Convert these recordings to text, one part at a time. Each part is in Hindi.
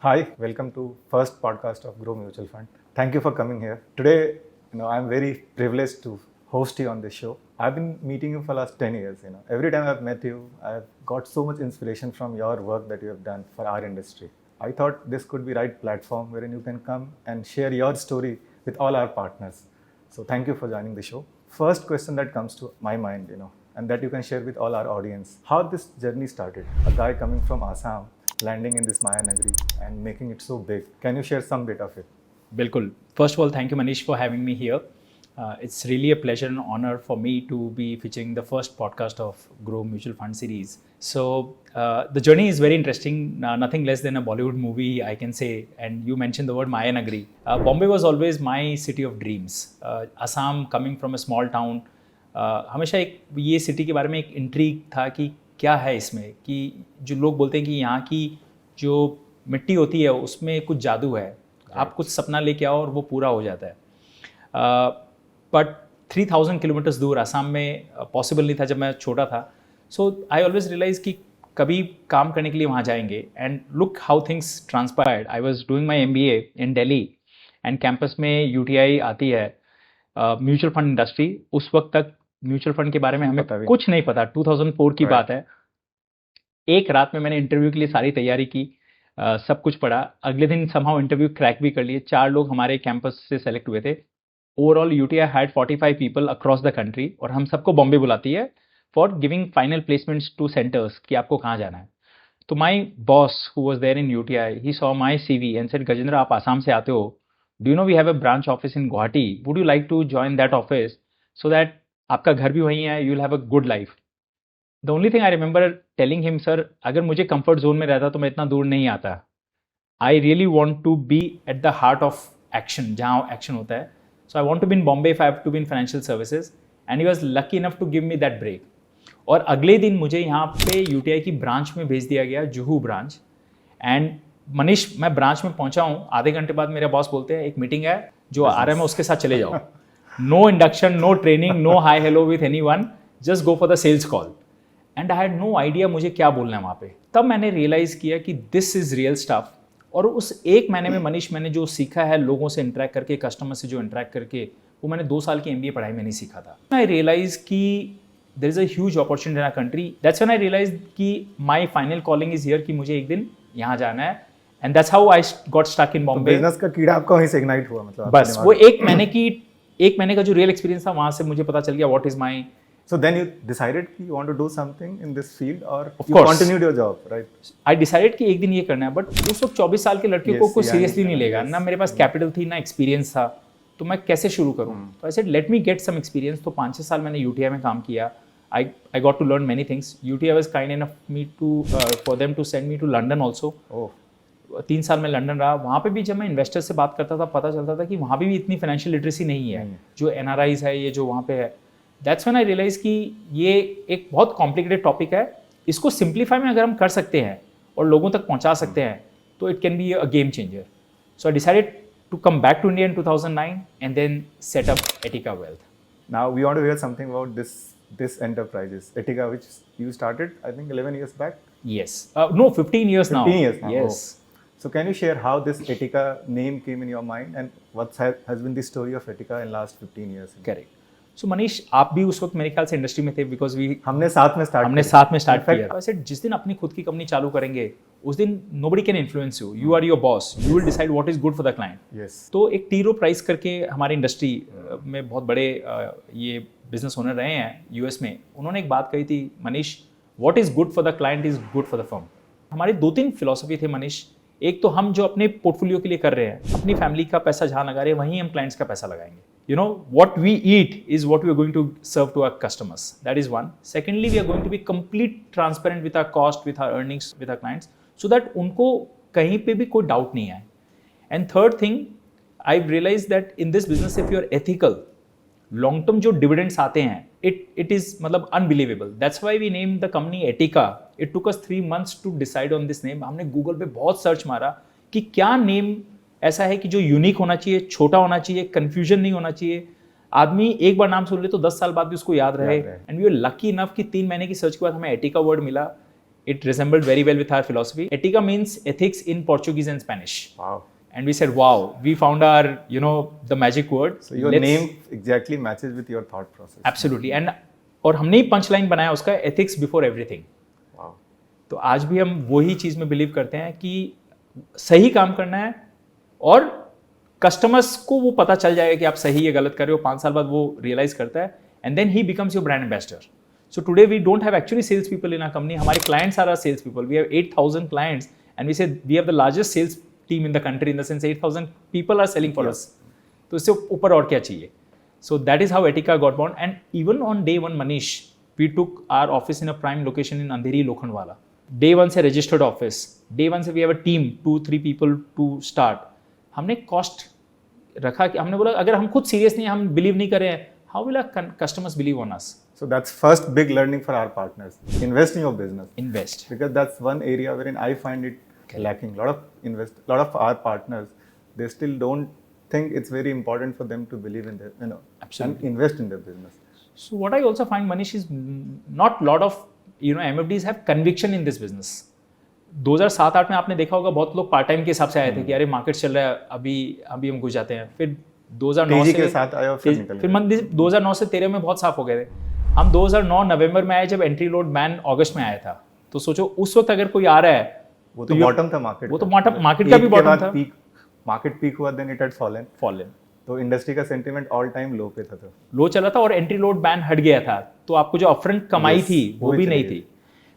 Hi, welcome to first podcast of Grow Mutual Fund. Thank you for coming here. Today, I'm very privileged to host you on this show. I've been meeting you for last 10 years. Every time I've met you, I've got so much inspiration from your work that you have done for our industry. I thought this could be right platform wherein you can come and share your story with all our partners. So thank you for joining the show. First question that comes to my mind, and that you can share with all our audience, how this journey started. A guy coming from Assam, landing in this Maya Nagari and making it so big. Can you share some bit of it? Bilkul. First of all, thank you, Manish, for having me here. It's really a pleasure and honor for me to be featuring the first podcast of Grow Mutual Fund series. So the journey is very interesting. Nothing less than a Bollywood movie, I can say. And you mentioned the word Maya Nagari. Bombay was always my city of dreams. Assam, coming from a small town, हमेशा एक ये सिटी के बारे में एक इंट्रीग था कि क्या है इसमें, कि जो लोग बोलते हैं कि यहाँ की जो मिट्टी होती है उसमें कुछ जादू है, आप कुछ सपना लेके आओ और वो पूरा हो जाता है. बट 3000 किलोमीटर्स दूर असम में पॉसिबल नहीं था जब मैं छोटा था. सो आई ऑलवेज रियलाइज कि कभी काम करने के लिए वहाँ जाएंगे. And look how things transpired. I was doing my MBA in Delhi and campus में UTI आती है, म्यूचुअल फंड इंडस्ट्री. उस वक्त तक म्यूचुअल फंड के बारे में हमें कुछ नहीं पता. 2004 की बात है. एक रात में मैंने इंटरव्यू के लिए सारी तैयारी की, सब कुछ पढ़ा. अगले दिन समहाउ इंटरव्यू क्रैक भी कर लिए. 4 लोग हमारे कैंपस से सेलेक्ट हुए थे. Overall UTI had 45 people across the country और हम सबको बॉम्बे बुलाती है for giving final placements to centres कि आपको कहाँ जाना है. तो my boss who was there in UTI, he saw my CV and said, Gajendra आप आसाम से आते हो, do you know we have a branch office in Guwahati, would you like to join that office so that आपका घर भी वहीं है, you will have a good life. The only thing I remember telling him, sir अगर मुझे कंफर्ट जोन में रहता तो मैं इतना दूर नहीं आता. I really want to be at the heart of action, जहाँ एक्शन होता है. So I want to be in Bombay if I have to be in financial services. And he was lucky enough to give me that break. और अगले दिन मुझे यहाँ पे UTI की ब्रांच में भेज दिया गया, जुहू ब्रांच. एंड मनीष, मैं ब्रांच में पहुँचा हूँ, आधे घंटे बाद मेरे बॉस बोलते हैं एक मीटिंग है, जो आ रहा है मैं उसके साथ चले जाओ. No induction, no training, no hi hello with anyone, just go for the sales call. And I had no idea मुझे क्या बोलना है वहाँ पे. तब मैंने रियलाइज़ किया कि दिस इज़ रियल स्टफ. और उस एक महीने में मनीष, मैंने जो सीखा है लोगों से इंटरेक्ट करके, कस्टमर से जो इंटरेक्ट करके, वो मैंने 2 साल की MBA पढ़ाई में नहीं सीखा था. आई रियलाइज कि there is a huge opportunity in our country. That's when I realize कि my final calling is here, कि मुझे एक दिन यहाँ जाना है. And that's how I got stuck in Bombay. Business का कीड़ा आपका वहीं से इग्नाइट हुआ, मतलब बस वो एक महीने का जो रियल एक्सपीरियंस था, वहाँ से मुझे पता चल गया what is my. So then you decided कि you want to do something in this field, or Of you course. continued your job, right? I decided कि एक दिन ये करना है. बट उस वक्त 24 साल के लड़के को Yes, कोई yeah, सीरियसली yeah, नहीं लेगा yes. ना. मेरे पास कैपिटल थी ना एक्सपीरियंस था, तो मैं कैसे शुरू करूँ. तो I said let me get some experience. तो 5-6 साल मैंने UTI में काम किया. I got to learn many things. UTI was kind enough me to for them to send me to London also. 3 साल में लंदन रहा. वहाँ पे भी जब मैं इन्वेस्टर से बात करता था, पता चलता था कि वहाँ भी इतनी फाइनेंशियल लिटरेसी नहीं है जो NRIs है, ये जो वहाँ पे है. दैट्स व्हेन आई रियलाइज कि ये एक बहुत कॉम्प्लिकेटेड टॉपिक है. इसको सिंप्लीफाई में अगर हम कर सकते हैं और लोगों तक पहुँचा सकते हैं, तो it can be a game changer. So I decided to come back to India in 2009 and then set up Etica Wealth. Now we want to hear something about this enterprises, Etica, which you started, I think 11 years back. Yes. No, 15 years now. 15 years now. Yes. Oh. So can you share how this Etica name came in your mind, and what has been the story of Etica in last 15 years? Correct. सो मनीष, आप भी उस वक्त मेरे ख्याल से इंडस्ट्री में थे, बिकॉज हमने साथ में स्टार्ट किया. वैसे जिस दिन अपनी खुद की कंपनी चालू करेंगे, उस दिन nobody can influence you. You are your boss. You will decide what is good for the client. Yes. तो एक टी रो प्राइस करके हमारी इंडस्ट्री में बहुत बड़े ये बिजनेस ओनर रहे हैं US में. उन्होंने एक बात कही थी, Manish, what is good for the client is good for the firm. हमारी 2-3 फिलोसफी थे मनीष. एक तो हम जो अपने पोर्टफोलियो के लिए कर रहे हैं, अपनी फैमिली का पैसा जहाँ लगा रहे हैं, वहीं हम क्लाइंट्स का पैसा लगाएंगे. You know, what we eat is what we are going to serve to our customers. That is one. Secondly, we are going to be complete transparent with our cost, with our earnings, with our clients, so that उनको कहीं पे भी कोई doubt नहीं आए. And third thing, I've realized that in this business, if you are ethical, long term जो dividends आते हैं, it is मतलब unbelievable. That's why we named the company Etica. It took us 3 months to decide on this name. हमने Google पे बहुत सर्च मारा कि क्या नेम ऐसा है कि जो यूनिक होना चाहिए, छोटा होना चाहिए, कंफ्यूजन नहीं होना चाहिए, आदमी एक बार नाम सुन ले तो 10 साल बाद भी उसको याद रहे. And we are lucky enough कि 3 महीने की सर्च के बाद हमें Etica वर्ड मिला. It resembled very well with our philosophy. Etica means ethics in Portuguese and Spanish. Wow. And we said, wow, we found our, the magic word. So your name exactly matches with your thought process. Absolutely. And और हमने ही पंच लाइन बनाया उसका, ethics before everything. Wow. तो आज भी हम वही चीज़ में बिलीव करते हैं कि सही काम करना है और कस्टमर्स को वो पता चल जाएगा कि आप सही या गलत कर रहे हो. 5 साल बाद वो रियलाइज करता है and then he becomes your brand ambassador. So today we don't have actually sales people in our company. हमारे clients are our sales people. We have 8,000 clients and we say we have the largest sales team in the country in the sense 8,000 people are selling for us. तो इससे ऊपर और क्या चाहिए? So that is how Etica got born. And even on day one, Manish, we took our office in a prime location in Andheri, Lokhandwala. Day one से registered office. Day one से we have a team, 2-3 people to start. हमने cost रखा कि हमने बोला अगर हम खुद serious नहीं, हम believe नहीं कर रहे हैं, how will our customers believe on us? So that's first big learning for our partners. Invest in your business. Invest. Because that's one area wherein I find it lacking. Lot of our partners, they still don't think it's very important for them to believe in their, Absolutely. and invest in their business. So what I also find, Manish, is not lot of MFDs have conviction in this business. 2007-8 में आपने देखा होगा बहुत लोग पार्ट टाइम के हिसाब से आए थे कि अरे मार्केट चल रहा है, अभी हम घुस जाते हैं. फिर 2009 तेजी से के साथ आया और फिर निकल फिर 2009 से 13 में बहुत साफ हो गए थे. हम 2009 नवंबर में आए जब एंट्री लोड बैन अगस्त में आया था. तो सोचो उस वक्त अगर कोई आ रहा है वो तो बॉटम था मार्केट. वो तो मार्केट का भी बॉटम था. मार्केट पीक हुआ, देन इट हैड फॉलन. तो इंडस्ट्री का सेंटीमेंट ऑल टाइम लो पे था. तो लो चला था और एंट्री लोड बैन हट गया था. तो आपको जो अपफ्रंट कमाई थी वो भी नहीं थी.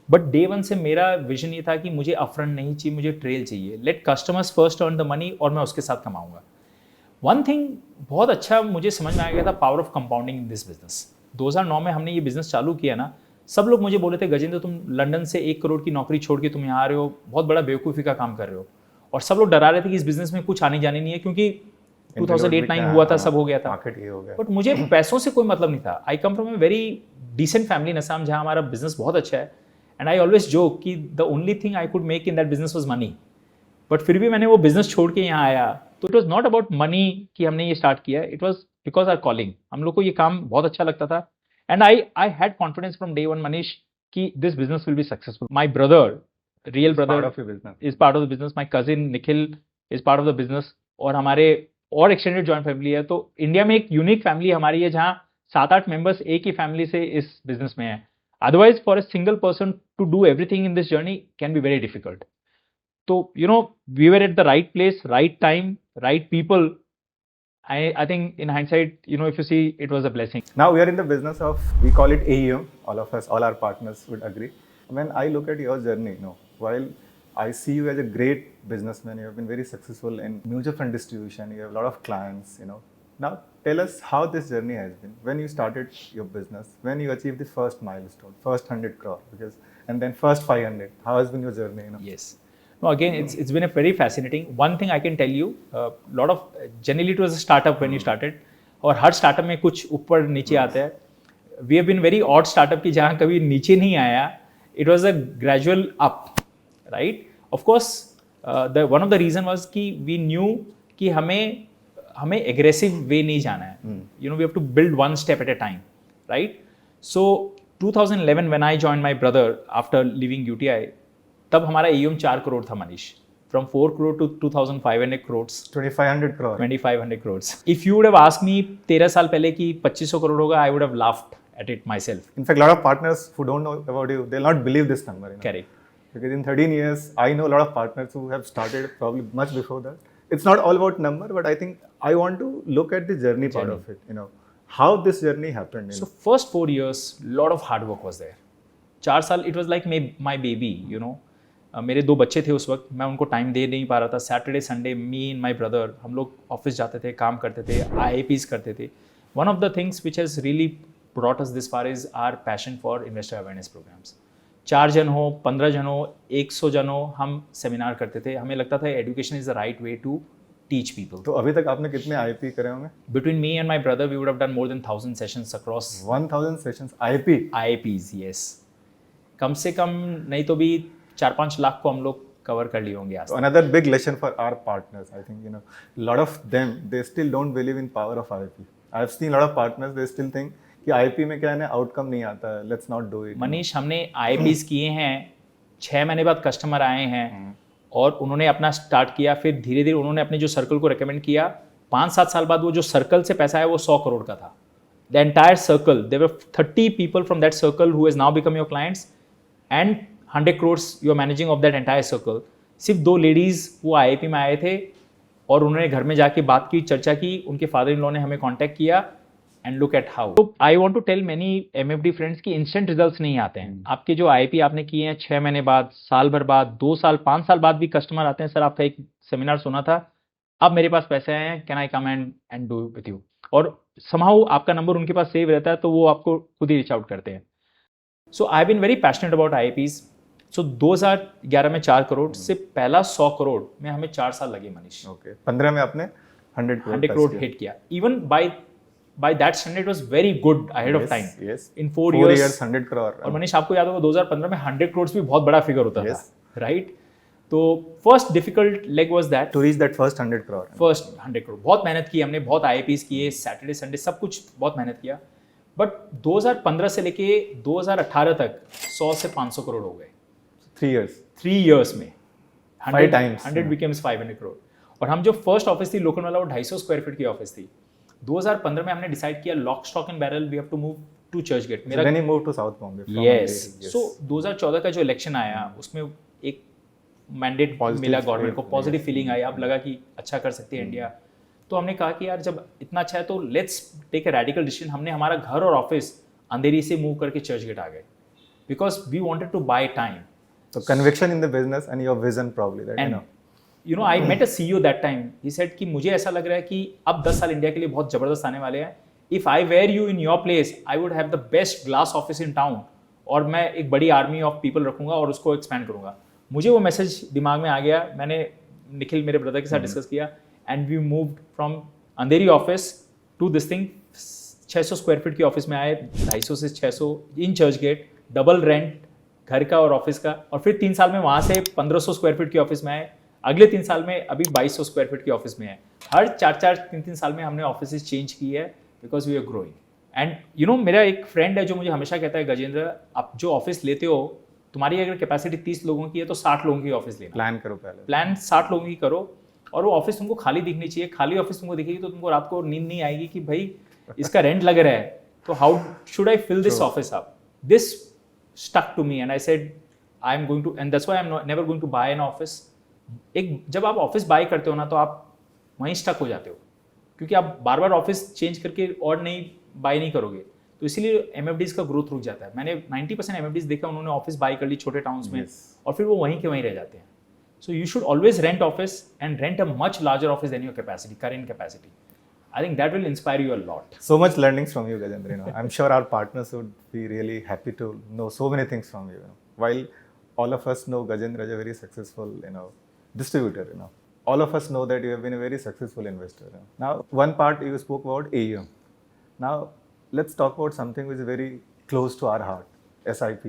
बट डे वन से मेरा विजन ये था कि मुझे अपफ्रंट नहीं चाहिए, मुझे ट्रेल चाहिए. Let customers first earn the money और मैं उसके साथ कमाऊंगा. वन थिंग बहुत अच्छा मुझे समझ में आ गया था, power of compounding in this business. 2009 में हमने ये बिजनेस चालू किया ना, सब लोग मुझे बोले थे गजेंद्र तुम लंदन से 1 करोड़ की नौकरी छोड़ के तुम यहाँ आ रहे हो, बहुत बड़ा बेवकूफ़ी का काम कर रहे हो. और सब लोग डरा रहे थे कि इस बिजनेस में कुछ आने जाने नहीं है क्योंकि 2008-9 हुआ था, सब हो गया था. मार्केट ये हो गया. बट मुझे पैसों से कोई मतलब नहीं था. I come from a very decent family in Assam जहाँ हमारा बिजनेस बहुत अच्छा है. एंड आई ऑलवेज जोक कि the only thing I could make in that business was money. But फिर भी मैंने वो बिजनेस छोड़ के यहाँ आया. तो it was not about money कि हमने ये स्टार्ट किया. It was because our calling. हम लोग को ये काम बहुत अच्छा लगता था. And I had confidence from day one, Manish, कि this business will be successful. My brother, real brother, is part of the business. My cousin Nikhil is part of the business. और हमारे और एक्सटेंडेड जॉइंट फैमिली है. तो इंडिया में एक यूनिक फैमिली हमारी है जहाँ 7-8 मेंबर्स एक ही फैमिली से इस बिजनेस में है. Otherwise for a single person to do everything in this journey can be very difficult. So, we were at the right place, right time, right people. I think in hindsight, if you see, it was a blessing. Now we are in the business of, we call it AUM. All of us, all our partners would agree. When I look at your journey, while I see you as a great businessman, you have been very successful in mutual fund distribution, you have a lot of clients, Now tell us how this journey has been. When you started your business, when you achieved the first milestone, first 100 crore, and then first 500, how has been your journey? Yes. No, again, it's been a very fascinating. One thing I can tell you, generally it was a startup when you started, और हर स्टार्टअप में कुछ ऊपर नीचे आता है. We have been very odd startup की जहाँ कभी नीचे नहीं आया. It was a gradual up, right? Of course, one of the reason was कि we knew कि हमें aggressive way नहीं जाना है. We have to build one step at a time, right? So 2011 when I joined my brother after leaving UTI, तब हमारा AUM 4 करोड़ था, Manish. From 4 crore to 2,500 crores. 2,500 crore. 2,500 crores. If you would have asked me 13 साल पहले कि 2,500 करोड़ होगा, I would have laughed at it myself. In fact, a lot of partners who don't know about you, they'll not believe this number. Correct. Because in 13 years, I know a lot of partners who have started probably much before that. It's not all about number, but I think I want to look at the journey part of it. How this journey happened. So first 4 years, lot of hard work was there. 4 साल, it was like my baby, मेरे 2 बच्चे थे उस वक्त. मैं उनको टाइम दे नहीं पा रहा था. Saturday Sunday me and my brother हम लोग ऑफिस जाते थे, काम करते थे, IAPs करते थे. One of the things which has really brought us this far is our passion for investor awareness programmes. 4 जन हो, 15 जन हो, 100 जन हो, हम सेमिनार करते थे. हमें लगता था education is the right way to teach people. तो अभी तक आपने कितने IAP करे होंगे? Between me and my brother we would have done more than 1,000 sessions across. 1,000 sessions IAPs, yes. कम से कम नहीं तो भी 4-5 लाख को हम लोग कवर कर लिए होंगे आज. Another big lesson for our partners, I think, a lot of them, they still don't believe in power of IAP. I've seen a lot of partners, they still think कि IAP में क्या है ना, आउटकम नहीं आता है, let's not do it. Manish, हमने IAPs किए हैं 6 महीने बाद कस्टमर आए हैं और उन्होंने अपना स्टार्ट किया, फिर धीरे धीरे उन्होंने अपने जो सर्कल को रिकमेंड किया, 5-7 साल बाद वो जो सर्कल से पैसा है वो 100 करोड़ का था. The entire circle, there were 30 people from that circle who has now become your clients and 100 crores you are managing of that entire circle. सिर्फ 2 लेडीज वो IIP में आए थे और उन्होंने घर में जाके बात की, चर्चा की, उनके फादर इन लॉ ने हमें कांटेक्ट किया एंड लुक एट हाउ. तो I want to tell many MFD friends कि इंस्टेंट रिजल्ट्स नहीं आते हैं. आपके जो IIP आपने किए हैं 6 महीने बाद, साल भर बाद, 2 साल, 5 साल बाद भी कस्टमर आते हैं, सर आपका एक सेमिनार सुना था, अब मेरे पास पैसे आए हैं, can I come and do with you. और समहाउ आपका नंबर उनके पास सेव रहता है तो वो आपको खुद ही रीच आउट करते हैं. So I have been very passionate about IIPs. सो 2011 में 4 करोड़ से पहला 100 करोड़ में हमें 4 साल लगे मनीष. ओके 15 में आपने 100 करोड़ हिट किया. Even by that standard it was very good ahead of time. Yes. In 4 years 100 crore. और मनीष आपको याद होगा 2015 में 100 करोड़ भी बहुत बड़ा फिगर होता था, राइट? तो first difficult leg was that to reach that first 100 crore. First 100 crore. बहुत मेहनत की हमने, बहुत IIPs किए, सैटरडे संडे सब कुछ बहुत मेहनत किया. बट 2015 से लेके 2018 तक 100 से 500 करोड़ हो गए. 3 years में 5 times. 100 becomes 500 करोड़. और हम जो फर्स्ट ऑफिस थी लोकल वाला वो 250 स्क्वायर फीट की ऑफिस थी. 2015 में हमने डिसाइड किया lock stock and barrel we have to move to Churchgate. मेरा then you moved to South Bombay. Yes. So 2014 का जो इलेक्शन आया उसमें एक मैंडेट मिला गवर्नमेंट को, पॉजिटिव फीलिंग आई, अब लगा कि अच्छा कर सकते हैं इंडिया. तो हमने कहा कि यार जब इतना अच्छा है तो let's take a radical decision. हमने हमारा घर और ऑफिस अंधेरी से मूव करके चर्चगेट आ गए because we wanted to buy time. So conviction in the business and your vision probably that you know I met a CEO that time. He said कि मुझे ऐसा लग रहा है कि अब 10 साल इंडिया के लिए बहुत जबरदस्त आने वाले हैं. If I were you in your place, I would have the best glass office in town. और मैं एक बड़ी आर्मी ऑफ पीपल रखूंगा और उसको एक्सपैंड करूंगा. मुझे वो मैसेज दिमाग में आ गया. मैंने निखिल मेरे ब्रदर के साथ डिस्कस किया and we moved from Andheri office to this thing. 600 square feet की ऑफिस में आए, 250 से 600 इन चर्चगेट, डबल रेंट घर का और ऑफिस का. और फिर 3 साल में वहाँ से 1500 स्क्वायर फीट की ऑफिस में आए. अगले 3 साल में अभी 2200 स्क्वायर फीट की ऑफिस में है. हर 3 साल में हमने ऑफिस चेंज की है because we are growing. And you know मेरा एक फ्रेंड है जो मुझे हमेशा कहता है गजेंद्र आप जो ऑफिस लेते हो तुम्हारी अगर कैपेसिटी 30 लोगों की है तो 60 लोगों की ऑफिस लेना. प्लान करो पहले. प्लान 60 लोगों की करो और वो ऑफिस तुमको खाली दिखनी चाहिए. खाली ऑफिस तुमको दिखेगी तो तुमको रात को नींद नहीं आएगी कि भाई इसका रेंट लग रहा है तो how should I fill this office up. This stuck to me and I said I am going to, and that's why I'm never going to buy an office. एक जब आप ऑफिस बाय करते हो ना तो आप वहीं स्टक हो जाते हो क्योंकि आप बार बार ऑफिस चेंज करके और नहीं बाय नहीं करोगे. तो इसीलिए MFDs का ग्रोथ रुक जाता है. मैंने 90% MFDs देखा उन्होंने ऑफिस बाय कर ली छोटे टाउन्स में और फिर वो वहीं के वहीं रह जाते हैं. So you should always rent office and rent a much larger office than your capacity, current capacity. I think that will inspire you a lot. So much learnings from you, Gajendra. I'm sure our partners would be really happy to know so many things from you. While all of us know Gajendra is a very successful, distributor. All of us know that you have been a very successful investor. Now, one part you spoke about AUM. Now, let's talk about something which is very close to our heart. SIP.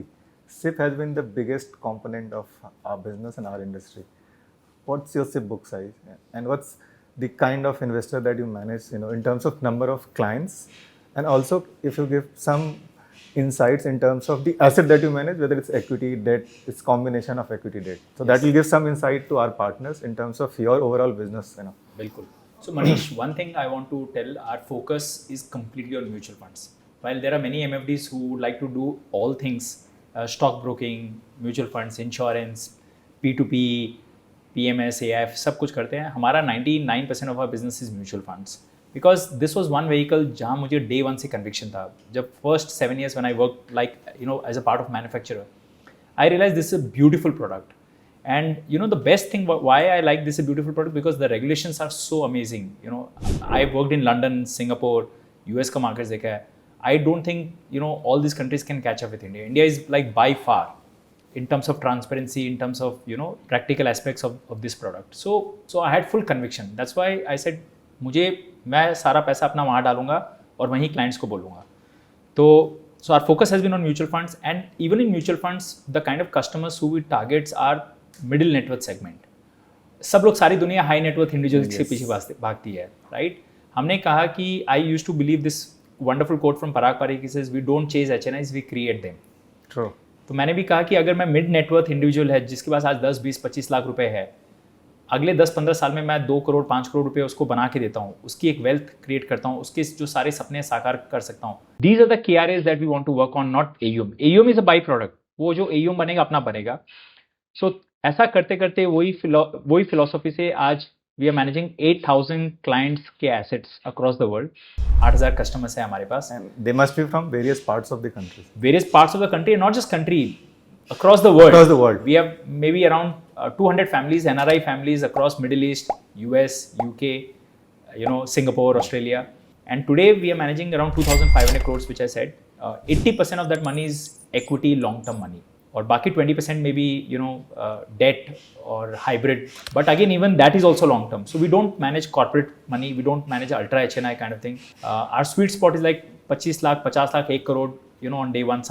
SIP has been the biggest component of our business and our industry. What's your SIP book size? And what's the kind of investor that you manage, in terms of number of clients, and also if you give some insights in terms of the asset that you manage, whether it's equity, debt, it's combination of equity, debt. So that will give some insight to our partners in terms of your overall business. Bilkul. So Manish, one thing I want to tell, our focus is completely on mutual funds. While there are many MFDs who would like to do all things, stock broking, mutual funds, insurance, P2P, PMS, AIF सब कुछ करते हैं. हमारा 99% of our business is mutual funds because this was one vehicle जहाँ मुझे डे वन से कन्विक्शन था. जब first 7 years when I worked like as a part of manufacturer, I realized this is a beautiful product. And the best thing why I like this a beautiful product because the regulations are so amazing. I worked in London, Singapore, US का markets देखा है. I don't think all these countries can catch up with India. India is like by far in terms of transparency, in terms of practical aspects of this product. So I had full conviction. That's why I said मैं सारा पैसा अपना वहाँ डालूंगा और वहीं क्लाइंट्स को बोलूँगा. तो so our focus has been on mutual funds, and even in mutual funds the kind of customers who we targets are middle net worth segment. सब लोग सारी दुनिया हाई नेटवर्थ इंडिविजुअल्स के पीछे भागती है, राइट? हमने कहा कि I used to believe this wonderful quote from Parag Parikh. He says we don't chase HNIs, we create them. True. तो मैंने भी कहा कि अगर मैं मिड नेटवर्थ इंडिविजुअल है जिसके पास आज 10, 20, 25 लाख रुपए है, अगले 10-15 साल में मैं 2 करोड़ 5 करोड़ रुपए उसको बना के देता हूँ, उसकी एक वेल्थ क्रिएट करता हूँ, उसके जो सारे सपने साकार कर सकता हूँ. These are the KRAs that we want to work on, not AUM. AUM is a by product. वो जो AUM बनेगा अपना बनेगा. सो ऐसा करते करते वही फिलोसॉफी से आज वी आर मैनेजिंग 8,000 क्लाइंट्स के assets across the world. 8,000 customers है हमारे पास. And they must be from various parts of the country. Various parts of the country, and not just country, across the world. Across the world. We have maybe around 200 families, NRI families across Middle East, US, UK, Singapore, Australia. And today we are managing around 2,500 crores, which I said. 80% of that money is equity, long-term money. Or baki 20% maybe, debt or hybrid. But again, even that is also long-term. So we don't manage corporate money. We don't manage ultra HNI kind of thing. Our sweet spot is like 25 lakh, 50 lakh, 1 crore, on day one.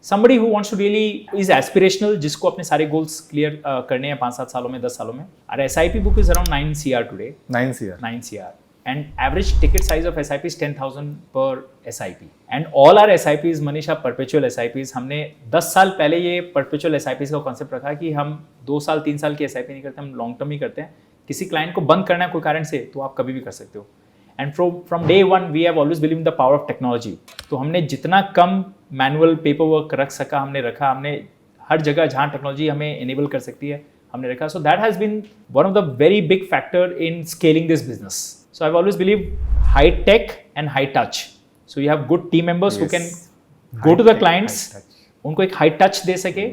Somebody who wants to really is aspirational, जिसको अपने सारे goals clear करने हैं 5-7 सालों में, 10 सालों में. Our SIP book is around 9 CR today. 9 CR. 9 CR. And average ticket size of SIP is 10,000 per SIP. And all our SIPs, Manish, are perpetual SIPs. हमने 10 साल पहले ये perpetual SIPs का concept रखा कि हम 2 साल 3 साल की SIP नहीं करते, हम long term ही करते हैं. किसी client को बंद करना है कोई कारण से, तो आप कभी भी कर सकते हो. And from day one, we have always believed in the power of technology. तो हमने जितना कम मैनुअल पेपर वर्क रख सका हमने रखा. हमने हर जगह जहाँ टेक्नोलॉजी हमें इनेबल कर सकती है हमने रखा. So that has been one of the very big factor in scaling this business. So I always believe high tech and high touch. So you have good team members who can go to the clients, उनको एक हाई टच दे सके,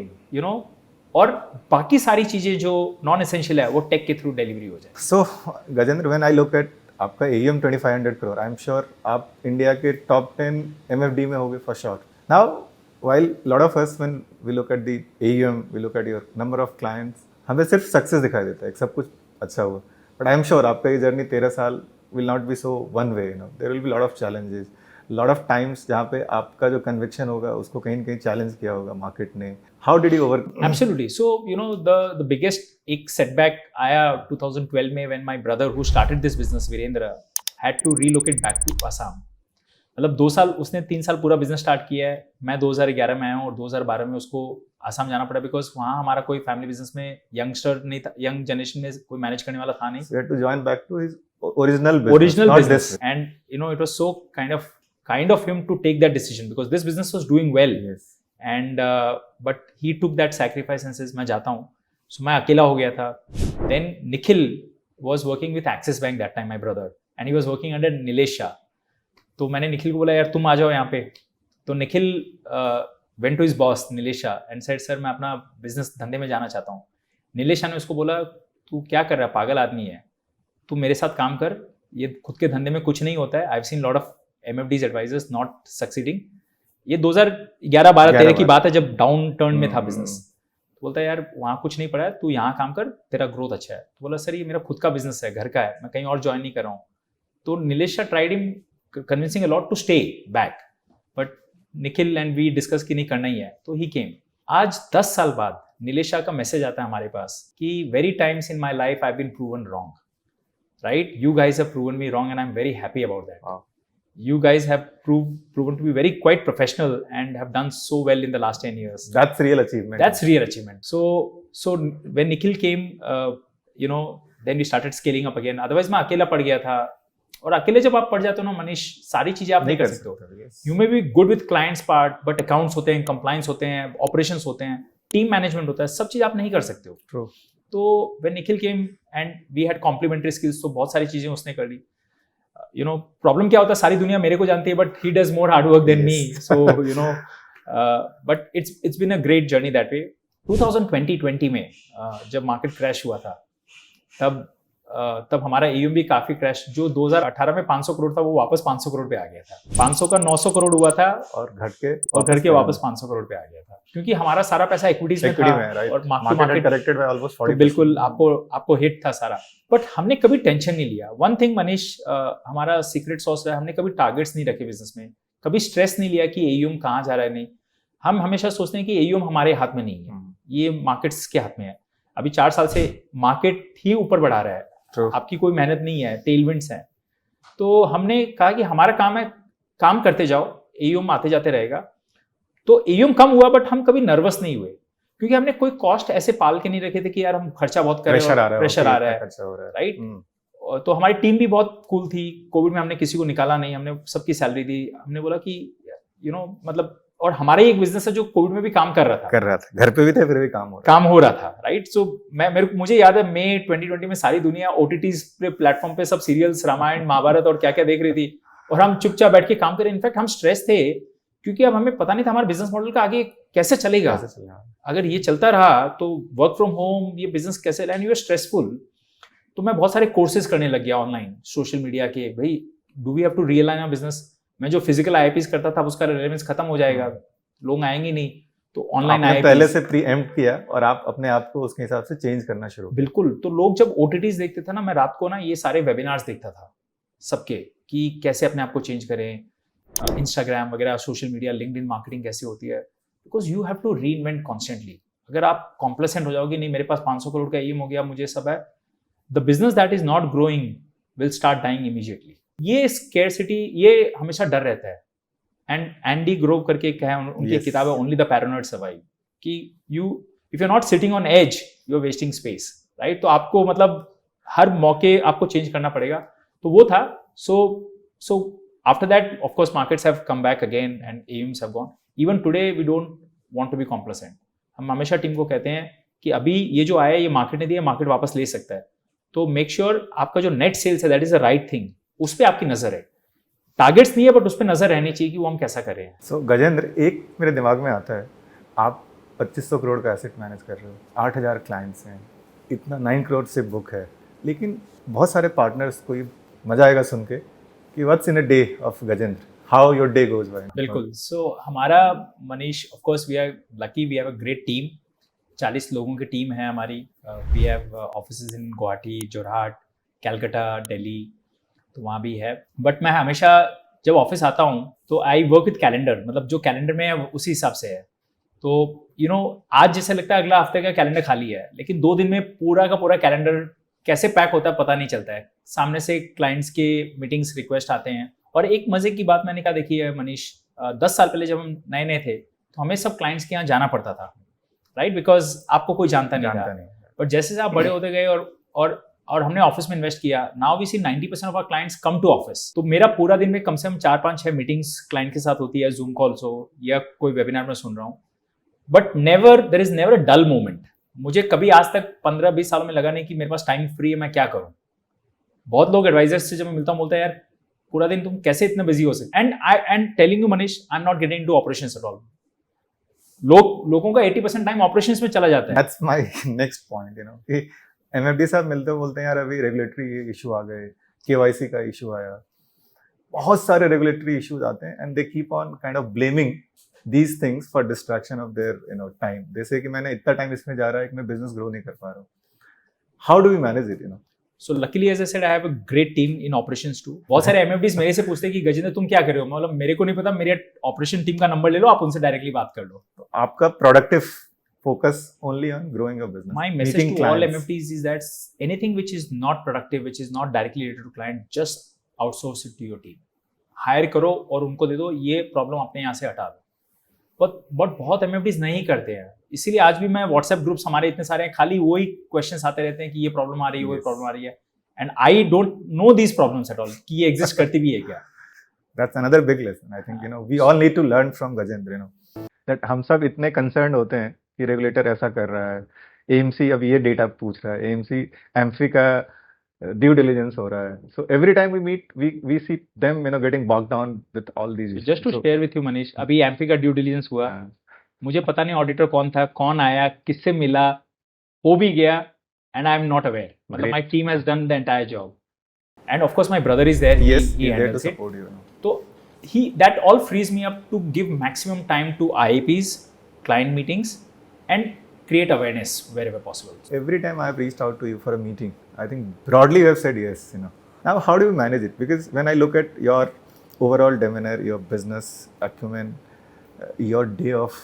और बाकी सारी चीज़ें जो नॉन एसेंशियल है वो टेक के थ्रू डिलीवरी हो जाए. So Gajendra, when I look at आपका AUM 2500 crore, I am sure आप इंडिया के टॉप 10 MFD में होगे for sure. Now while lot of us when we look at the AUM, we look at your number of clients, हमें सिर्फ सक्सेस दिखाई देता है, सब कुछ अच्छा हुआ. बट आई एम श्योर आपका ये जर्नी 13 साल will not be so one way. There will be lot of challenges, lot of times जहाँ पे आपका जो कन्विक्शन होगा उसको कहीं ना कहीं चैलेंज किया होगा मार्केट ने. How did you over? Absolutely. So the biggest एक setback आया 2012 में when my brother who started this business, Virendra, had to relocate back to Assam. मतलब 2 साल उसने 3 साल पूरा बिजनेस स्टार्ट किया है. मैं 2011 में आया हूँ और 2012 में उसको आसाम जाना पड़ा बिकॉज वहाँ हमारा कोई फैमिली बिजनेस में यंगस्टर नहीं था, यंग जनरेशन में कोई मैनेज करने वाला था नहीं. So you had to join back to his original business. And it was so kind of him to take that decision because this business was doing well. Yes. And but he took that sacrifice and says मैं जाता हूँ. So मैं अकेला हो गया था. Then Nikhil was working with Axis Bank that time, my brother, and he was working under Nilesh Shah. तो मैंने निखिल को बोला यार तुम आ जाओ यहाँ पे. तो Nikhil went to his boss Nilesh Shah and said sir मैं अपना बिजनेस धंधे में जाना चाहता हूँ. नीलेश शाह ने उसको बोला तू क्या कर रहा है, पागल आदमी है, तू मेरे साथ काम कर, ये खुद के धंधे में कुछ नहीं होता है. I have seen lot of MFDs advisors not succeeding. ये 2011-12-13 की बात है जब डाउन टर्न में था बिजनेस. तो बोलता है यार वहाँ कुछ नहीं पड़ा है, तू यहाँ काम कर, तेरा ग्रोथ अच्छा है. तो बोला सर ये मेरा खुद का बिजनेस है, घर का है, मैं कहीं और ज्वाइन नहीं कर रहा हूँ. तो Nilesh Shah tried him convincing a lot to stay back, but Nikhil and we discussed कि नहीं करना ही है, तो he came. आज 10 साल बाद नीलेश शाह का मैसेज आता है हमारे पास कि very times in my life I've been proven wrong, right? You guys have proven me wrong and I'm very happy about that. Wow. You guys have proven to be very quite professional and have done so well in the last 10 years. That's real achievement. That's real achievement. So when Nikhil came, then we started scaling up again. Otherwise मैं अकेला पड़ गया था. और अकेले जब आप पढ़ जाते हो ना मनीष, सारी चीजें आप नहीं कर सकते हो. You may be good with clients part, but accounts होते हैं, कंप्लायंस होते हैं, ऑपरेशंस होते हैं, टीम मैनेजमेंट होता है, सब चीज आप नहीं कर सकते हो. True. तो when Nikhil came and we had complementary skills, तो बहुत सारी चीजें उसने कर ली. प्रॉब्लम क्या होता है, सारी दुनिया मेरे को जानती है but he does more hard work than me. So but it's been a great journey that way. 2020 में जब मार्केट क्रैश हुआ था तब हमारा AUM भी काफी क्रैश, जो 2018 में 500 करोड़ था वो वापस 500 करोड़ पे आ गया था. 500 का 900 करोड़ हुआ था और घर के वापस 500 करोड़ पे आ गया था क्योंकि हमारा सारा पैसा इक्विटीज में था. right. और मार्केट करेक्टेड बाय ऑलमोस्ट 40%. तो बिल्कुल आपको हिट था सारा. बट हमने कभी टेंशन नहीं लिया. वन थिंग मनीष, हमारा सीक्रेट सॉस है, हमने कभी टारगेट्स नहीं रखे बिजनेस में, कभी स्ट्रेस नहीं लिया कि AUM कहाँ जा रहा है. नहीं, हम हमेशा सोचते हैं कि AUM हमारे हाथ में नहीं है, ये मार्केट्स के हाथ में है. अभी 4 साल से मार्केट ही ऊपर बढ़ा रहा है. आपकी कोई मेहनत नहीं है, टेलविंड्स हैं. तो हमने कहा कि हमारा काम है, काम करते जाओ, AUM आते जाते रहेगा. तो AUM कम हुआ बट हम कभी नर्वस नहीं हुए, क्योंकि हमने कोई कॉस्ट ऐसे पाल के नहीं रखे थे कि यार हम खर्चा बहुत कर रहे हैं, प्रेशर आ रहा है, खर्चा हो रहा है, राइट। तो हमारी टीम भी बहुत कूल थी, कोविड में हमने किसी को निकाला नहीं, हमने सबकी सैलरी दी, हमने बोला कि मतलब, और हमारा ही एक बिजनेस है जो कोविड में भी काम कर रहा था, घर पे भी थे फिर भी काम हो रहा था, राइट। सो मुझे याद है मई 2020 में सारी दुनिया OTTs पे प्लेटफॉर्म पे सब सीरियल्स, रामायण महाभारत और क्या क्या देख रही थी, और हम चुपचाप बैठ के काम करें। इनफैक्ट हम स्ट्रेस थे, क्योंकि अब हमें पता नहीं था हमारे बिजनेस मॉडल का आगे कैसे चलेगा, अगर ये चलता रहा तो वर्क फ्रॉम होम ये बिजनेस कैसे, एंड यू आर स्ट्रेसफुल। तो मैं बहुत सारे कोर्सेज करने लग गया ऑनलाइन, सोशल मीडिया के, भाई do we have to realign our business. मैं जो फिजिकल IIPs करता था उसका रेलेवेंस खत्म हो जाएगा, लोग आएंगे नहीं, तो ऑनलाइन IIPs पहले से प्रीएम्प्ट किया और आप अपने आप को उसके हिसाब से चेंज करना शुरू। बिल्कुल। तो लोग जब OTTs देखते थे ना, मैं रात को ना ये सारे वेबिनार्स देखता था सबके, कि कैसे अपने आप को चेंज करें, इंस्टाग्राम वगैरह, सोशल मीडिया, लिंक्डइन मार्केटिंग कैसे होती है, because you have to reinvent constantly. अगर आप कॉम्प्लेसेंट हो जाओगे, नहीं मेरे पास 500 करोड़ का AUM हो गया, मुझे सब है, the business that is not growing will start dying immediately. ये स्केर्सिटी, ये हमेशा डर रहता है। एंड एंडी ग्रोव करके एक है, उनकी किताब है ओनली द पैरानॉइड सर्वाइव, कि you if you are not sitting on edge you are wasting space, right. तो आपको मतलब हर मौके आपको चेंज करना पड़ेगा, तो वो था। सो after that, of course, markets have come back again and AUMs have gone. Even today, we don't want to be complacent. हम हमेशा टीम को कहते हैं कि अभी ये जो आया है ये मार्केट ने दिया, मार्केट वापस ले सकता है, तो मेक श्योर आपका जो नेट सेल्स है that is the right thing, उस पर आपकी नजर है। टारगेट्स नहीं है बट उस पर नजर रहनी चाहिए कि वो हम कैसा कर रहे हैं। सो गजेंद्र, एक मेरे दिमाग में आता है, आप 2500 करोड़ का एसेट मैनेज कर रहे हो, 8000 क्लाइंट्स हैं, इतना 9 करोड़ से बुक है, लेकिन बहुत सारे पार्टनर्स को ये मजा आएगा सुन के कि what's in a day of Gajendra, how your day goes by. बिल्कुल। सो हमारा, Manish, of course we are lucky, we have a great team, 40 लोगों की टीम है हमारी। We have offices in Guwahati, Jorhat, Calcutta, Delhi, तो वहाँ भी है। बट मैं हमेशा जब ऑफिस आता हूँ तो आई वर्क विथ कैलेंडर, मतलब जो कैलेंडर में है उसी हिसाब से है। तो आज जैसे लगता है अगला हफ्ते का कैलेंडर खाली है, लेकिन 2 दिन में पूरा का पूरा कैलेंडर कैसे पैक होता है पता नहीं चलता है। सामने से क्लाइंट्स के मीटिंग्स रिक्वेस्ट आते हैं। और एक मजे की बात मैंने क्या देखी है मनीष, 10 साल पहले जब हम नए नए थे तो हमें सब क्लाइंट्स के यहाँ जाना पड़ता था, राइट, बिकॉज आपको कोई जानता नहीं था। बट जैसे आप बड़े होते गए और हमने ऑफिस में इन्वेस्ट किया, now we see 90% of our clients come to office. तो मेरा पूरा दिन में कम से कम 4-5-6 मीटिंग्स क्लाइंट के साथ होती है, जूम कॉल्स हो या कोई वेबिनार में सुन रहा हूँ, but there is never a dull moment. मुझे कभी आज तक 15-20 सालों में लगा नहीं कि मेरे पास टाइम फ्री है, मैं क्या करूं। बहुत लोग एडवाइजर्स से जब मैं मिलता हूं बोलता है यार पूरा दिन तुम कैसे इतने बिजी हो सकते। And telling you Manish, I am not getting into operations at all. लोगों का 80% टाइम ऑपरेशंस में चला जाता है। दैट्स माय नेक्स्ट पॉइंट, कि MFD साहब मिलते हो बोलते हैं यार अभी रेगुलेटरी इशू आ गए, KYC का इशू आया, बहुत सारे रेगुलेटरी इश्यूज आते हैं, and they keep on kind of blaming these things for distraction of their time. They say कि मैंने इतना टाइम इसमें जा रहा है कि मैं बिजनेस ग्रो नहीं कर पा रहा हूँ. How do we manage it? So luckily, as I said, I have a great team in operations too. बहुत सारे MFDs मेरे से पूछते हैं कि गजेंद्र तुम क्या कर रहे हो, मतलब मेरे को नहीं पता, मेरे ऑपरेशन टीम का नंबर ले लो, आप उनसे डायरेक्टली बात कर लो। तो आपका productive focus only on growing your business. My message to all MFDs is that anything which is not productive, which is not directly related to client, just outsource it to your team. Hire करो और उनको दे दो, ये प्रॉब्लम अपने यहाँ से हटा दो। बट बहुत MFDs नहीं करते हैं, इसीलिए आज भी मैं व्हाट्सएप ग्रुप्स हमारे इतने सारे हैं, खाली वही क्वेश्चंस आते रहते हैं कि ये प्रॉब्लम आ रही है, वही प्रॉब्लम आ रही है, and I don't know these problems at all कि ये एग्जिस्ट करती भी है क्या। That's another big lesson. I think we all need to learn from Gajendra. That हम सब इतने concerned होते हैं कि रेगुलेटर ऐसा कर रहा है, AMC अब ये डेटा पूछ रहा है, AMC AMFI का ड्यू डिलिजेंस हो रहा है, so every time we meet we see them getting bogged down with all these issues. Just to share with you Manish, अभी AMFI का ड्यू डिलिजेंस हुआ, मुझे पता नहीं ऑडिटर कौन था, कौन आया, किससे मिला, हो भी गया, and I am not aware. मतलब my team has done the entire job, and of course my brother is there. Yes, he there to handles it. support you. तो that all frees me up to give maximum time to IAPs, client meetings, and create awareness wherever possible. Every time I have reached out to you for a meeting, I think broadly you have said yes. Now how do you manage it? Because when I look at your overall demeanor, your business acumen, your day of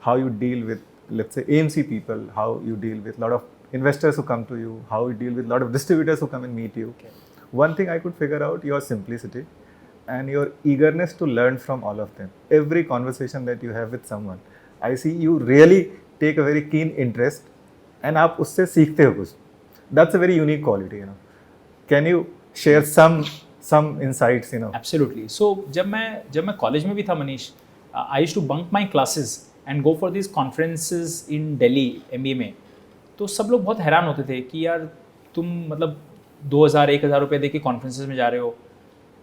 how you deal with, let's say, AMC people, how you deal with a lot of investors who come to you, how you deal with a lot of distributors who come and meet you. Okay. One thing I could figure out, your simplicity, and your eagerness to learn from all of them. Every conversation that you have with someone, I see you really take a very keen interest and आप उससे सीखते हो कुछ. That's a very unique quality, you know. Can you share some insights, you know? Absolutely. So जब मैं कॉलेज में भी था Manish, I used to bunk my classes and go for these conferences in Delhi MBA में. तो सब लोग बहुत हैरान होते थे कि यार तुम मतलब 2,000-1,000 रुपये दे के कॉन्फ्रेंसेज में जा रहे हो.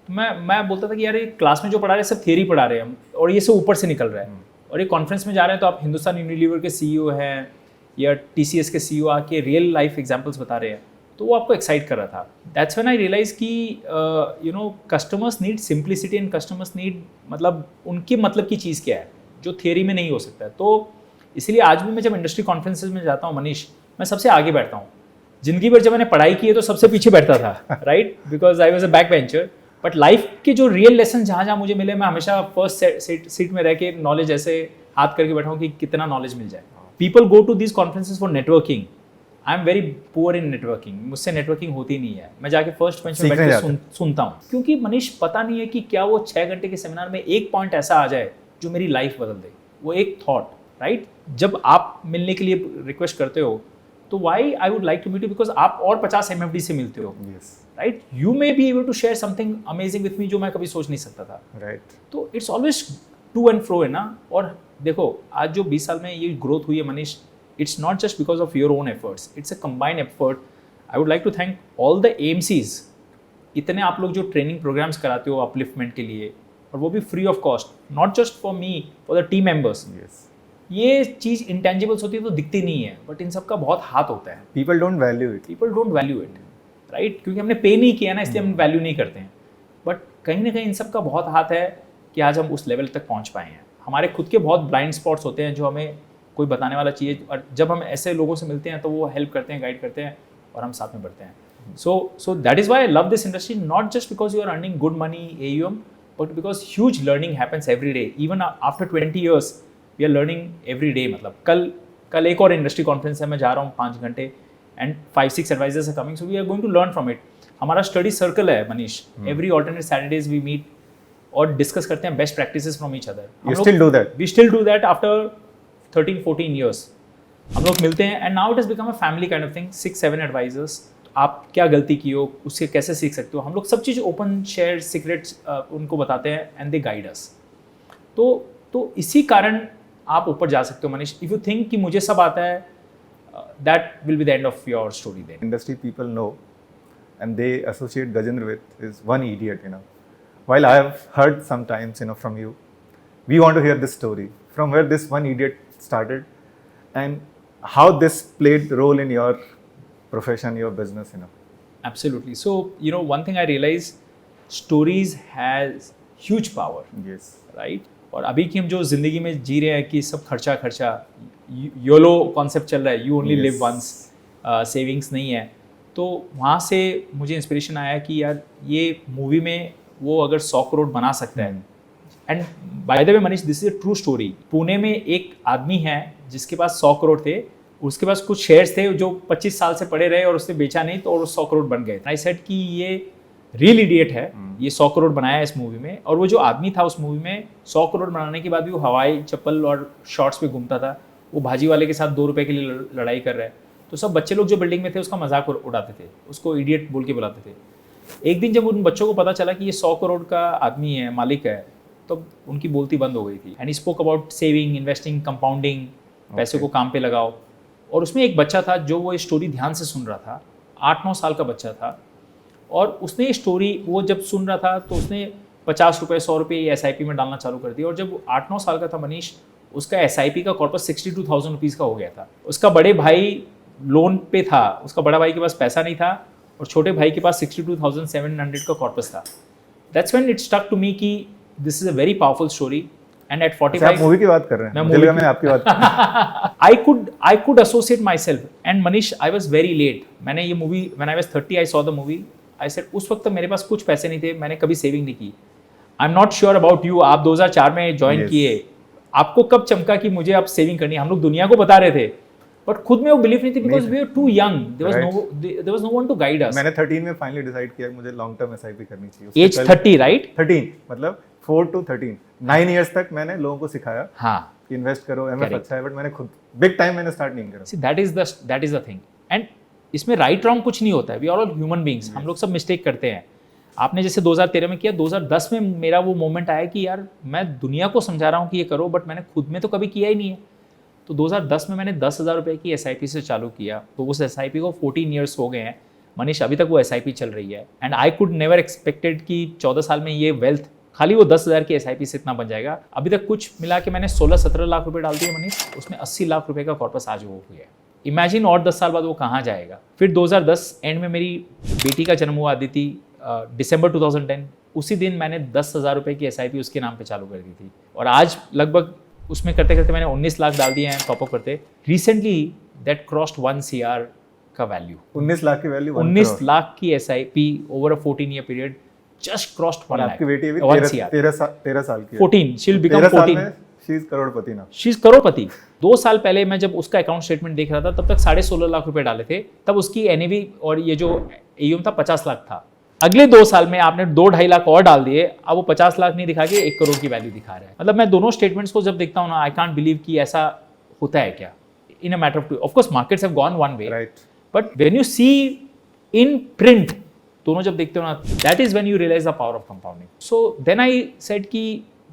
तो मैं बोलता था कि यार ये क्लास में जो पढ़ा रहे हैं सब थियरी पढ़ा रहे हैं हम, और ये सब ऊपर से निकल रहा है. और ये कॉन्फ्रेंस में जा रहे हैं तो आप हिंदुस्तान यूनिलीवर के CEO हैं या TCS के CEO आके रियल लाइफ एग्जांपल्स बता रहे हैं, तो वो आपको एक्साइट कर रहा था. दैट्स व्हेन आई रियलाइज कि you know customers need simplicity and customers need मतलब उनके मतलब की चीज़ क्या है जो थियरी में नहीं हो सकता है. तो इसलिए आज भी मैं जब इंडस्ट्री कॉन्फ्रेंसेज में जाता हूँ मनीष, मैं सबसे आगे बैठता हूँ. जिंदगी भर जब मैंने पढ़ाई की है तो सबसे पीछे बैठता था, right, because I was a back bencher. But life के जो रियल लेसन जहाँ जहाँ मुझे मिले, मैं हमेशा फर्स्ट सीट में रह के नॉलेज ऐसे हाथ करके बैठा हूँ कि कितना नॉलेज मिल जाए. People go to these conferences for networking. I am very poor in networking. मुझसे नेटवर्किंग होती नहीं है. मैं जाके फर्स्ट बेंच में बैठ के सुनता हूँ, क्योंकि मनीष पता नहीं है कि क्या वो 6 घंटे के सेमिनार में एक पॉइंट ऐसा आ जाए जो मेरी लाइफ बदल दे. वो एक थॉट, राइट. जब आप मिलने के लिए रिक्वेस्ट करते हो तो why I would like to meet you, because आप और 50 MFD से मिलते हो, right. You may be able to share something amazing with me जो मैं कभी सोच नहीं सकता था, राइट. तो it's always to and fro है ना. और देखो आज जो 20 साल में ये ग्रोथ हुई है Manish, it's not just because of your own efforts, it's a combined effort. I would like to thank all the AMCs. इतने आप लोग जो ट्रेनिंग प्रोग्राम्स कराते हो अपलिफ्टमेंट के लिए, और वो भी free of cost, not just for me, for the team members. ये चीज़ इंटेंजिबल्स होती है तो दिखती नहीं है, बट इन सब का बहुत हाथ होता है. People don't value it. People don't value it, right. क्योंकि हमने पे नहीं किया ना, इसलिए हम वैल्यू नहीं करते हैं. बट कहीं ना कहीं इन सब का बहुत हाथ है कि आज हम उस लेवल तक पहुँच पाए हैं. हमारे खुद के बहुत ब्लाइंड स्पॉट्स होते हैं जो हमें कोई बताने वाला चाहिए, और जब हम ऐसे लोगों से मिलते हैं तो वो हेल्प करते हैं, गाइड करते हैं, और हम साथ में बढ़ते हैं. So that is why I love this industry, not just because you are earning good money AUM, but because huge learning happens every day. Even after 20 years we are learning every day. मतलब कल एक और इंडस्ट्री कॉन्फ्रेंस है, मैं जा रहा हूँ 5 घंटे, and 5-6 advisors are coming, so we are going to learn from it. हमारा स्टडी सर्कल है Manish, every alternate Saturdays we meet और डिस्कस करते हैं best practices from each other. We still do that after 13-14 years. हम लोग मिलते हैं, and now it has become a family kind of thing. 6-7 advisors, आप क्या गलती की हो, उससे कैसे सीख सकते हो, हम लोग सब चीज़ ओपन शेयर सीक्रेट्स उनको बताते हैं, एंड दे गाइड अस. तो इसी कारण आप ऊपर जा सकते हो मनीष. इफ यू थिंक कि मुझे सब आता है, that will be the end of your story. Then Industry people know and they associate Gajendra with is one idiot, you know. While I have heard sometimes, you know, from you, we want to hear this story from where this one idiot started and how this played role in your profession, your business, you know. Absolutely. So, you know, one thing I realized, stories has huge power, Yes. right? और अभी की हम जो ज़िंदगी में जी रहे हैं कि सब खर्चा योलो कॉन्सेप्ट चल रहा है, you only live once, savings नहीं है. तो वहाँ से मुझे इंस्पिरेशन आया कि यार ये मूवी में वो अगर 100 करोड़ बना सकता है. And by the way Manish, this is a true story. Pune में एक आदमी है जिसके पास 100 करोड़ थे, उसके पास कुछ शेयर्स थे जो 25 साल से पड़े रहे और उसने बेचा नहीं, तो और 100 करोड़ बन गए. आई सेड कि ये रियल इडियट है, ये 100 करोड़ बनाया है इस मूवी में. और वो जो आदमी था उस मूवी में 100 करोड़ बनाने के बाद भी वो हवाई चप्पल और शॉर्ट्स पे घूमता था. वो भाजी वाले के साथ 2 रुपए के लिए लड़ाई कर रहा है. तो सब बच्चे लोग जो बिल्डिंग में थे उसका मजाक उड़ाते थे, उसको इडियट बोल के बुलाते थे. एक दिन जब उन बच्चों को पता चला कि ये 100 करोड़ का आदमी है, मालिक है, तो उनकी बोलती बंद हो गई थी. And he spoke about saving, investing, compounding, पैसे को काम पे लगाओ. और उसमें एक बच्चा था जो वो स्टोरी ध्यान से सुन रहा था. 8-9 साल का बच्चा था, और उसने ये स्टोरी वो जब सुन रहा था तो उसने 50 रुपये 100 रुपये SIP में डालना चालू कर दिया. और जब 8-9 साल का था मनीष, उसका SIP का कॉर्पस 62,000 रुपीज़ का हो गया था. उसका बड़े भाई लोन पे था, उसका बड़ा भाई के पास पैसा नहीं था, और छोटे भाई के पास 62,700 का कॉर्पस था. That's when it stuck to me कि this is a very powerful story. And at 45 आप मूवी की बात कर रहे हैं, मुझे लगा मैं आपकी बात कर रहा हूं. I could associate myself. And Manish, I was very late. मैंने ये movie, when I was 30 I saw the movie. I said उस वक्त मेरे पास कुछ पैसे नहीं थे, मैंने कभी सेविंग नहीं की. I'm not sure about you. आप 2004 में ज्वाइन किए, आपको कब चमका कि मुझे अब सेविंग करनी है? हम लोग दुनिया को बता रहे थे, बट खुद में वो बिलीफ नहीं थी because we are too young, Right. There was no one to guide us. मैंने 13 में फाइनली डिसाइड किया कि मुझे लॉन्ग टर्म एसआईपी करनी चाहिए. As 30 right? 13 मतलब 4 to 13 9 इयर्स तक मैंने लोगों को सिखाया हाँ. कि इन्वेस्ट करो, एमएफ Correct. अच्छा है, बट मैंने खुद बिग टाइम मैंने स्टार्ट नहीं करा. See, that is the thing. And इसमें राइट रॉन्ग कुछ नहीं होता है. We are all human beings. हम लोग सब मिस्टेक करते हैं. आपने जैसे 2013 में किया, 2010 में मेरा वो मोमेंट आया कि यार मैं दुनिया को समझा रहा हूँ कि ये करो, बट मैंने खुद में तो कभी किया ही नहीं है. तो 2010 में मैंने 10,000 रुपये की SIP से चालू किया. तो उस SIP को 14 ईयर्स हो गए हैं मनीष, अभी तक वो SIP चल रही है. And I could never expected कि 14 साल में ये वेल्थ खाली वो 10,000 की SIP से इतना बन जाएगा. अभी तक कुछ मिला के मैंने 16-17 लाख रुपए डाल दिए मनीष, उसमें 80 लाख रुपए का कॉर्पस आज वो हुआ है. इमेजिन और 10 साल बाद वो कहाँ जाएगा. फिर 2010 एंड में मेरी बेटी का जन्म हुआ, अदिति, दिसंबर 2010. उसी दिन मैंने 10,000 रुपये की SIP उसके नाम पे चालू कर दी थी. और आज लगभग उसमें करते करते मैंने 19 लाख डाल दिए हैं टॉपअप करते. रिसेंटली दैट क्रॉस्ड 1 CR का वैल्यू. 19 लाख की वैल्यू 19 लाख की SIP over a 14 year period just crossed 1 lakh. आपकी बेटी अभी 1 CR. 13 साल की है. 14 शी विल बिकम 13 साल 14. में शी इज करोड़पति ना. शी इज करोड़पति. 2 साल पहले मैं जब उसका अकाउंट स्टेटमेंट देख रहा था तब तक 16.5 लाख रुपए डाले थे. तब उसकी NAV और ये जो AUM था 50 लाख था. अगले 2 साल में आपने 2-2.5 लाख और डाल दिए. अब वो 50 लाख नहीं दिखा के 1 करोड़ की वैल्यू दिखा रहा है. मतलब मैं दोनों स्टेटमेंट्स को जब देखता हूँ ना, आई कांट बिलीव कि ऐसा होता है क्या in a matter of 2. Of course markets have gone one way, right. But when you see in print, दोनों जब देखते हो ना, that is when you realize the power of compounding. So then I said कि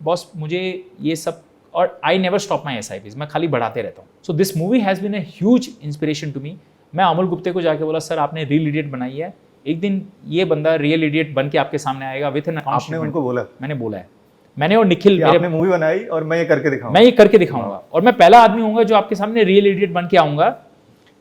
बॉस मुझे ये सब, और I never stop my SIPs, मैं खाली बढ़ाते रहता हूँ. So this movie has been a huge inspiration to me. मैं अमोल गुप्ते को जाके बोला, सर आपने रियल इडियट बनाई है, एक दिन ये बंदा रियल इडियट बन के आपके सामने आएगा विथ एन अकाउंट. आपने उनको बोला? मैंने बोला है. मैंने और निखिल, आपने मूवी बनाई और मैं ये करके दिखाऊंगा. मैं ये करके दिखाऊंगा, और मैं पहला आदमी हूँगा जो आपके सामने रियल इडियट बन के आऊँगा.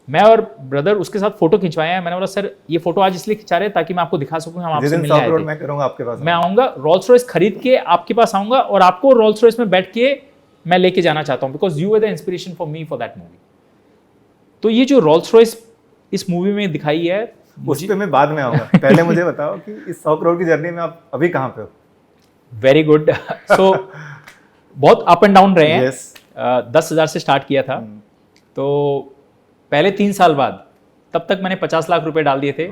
मैं और ब्रदर उसके साथ फोटो खिंचवाए हैं. मैंने बोला सर ये फोटो आज इसलिए खिंचा रहे हैं ताकि मैं आपको दिखा सकूं हम आपसे मिलने आए थे. मैं करूंगा आपके पास. मैं आऊँगा रोल्स रॉयस खरीद के आपके पास आऊँगा, और आपको रोल्स रॉयस में बैठ के मैं लेके जाना चाहता हूँ, because you are the inspiration for me for that movie. तो ये जो रोल्स रॉयस इस मूवी में दिखाई है, उस पे मैं बाद में आऊंगा. पहले मुझे बताओ कि इस 100 करोड़ की जर्नी में आप अभी कहाँ पे हो? Very good. सो बहुत अप एंड डाउन रहे हैं. Yes. 10,000 से स्टार्ट किया था. तो पहले 3 साल बाद, तब तक मैंने 50 लाख रुपए डाल दिए थे.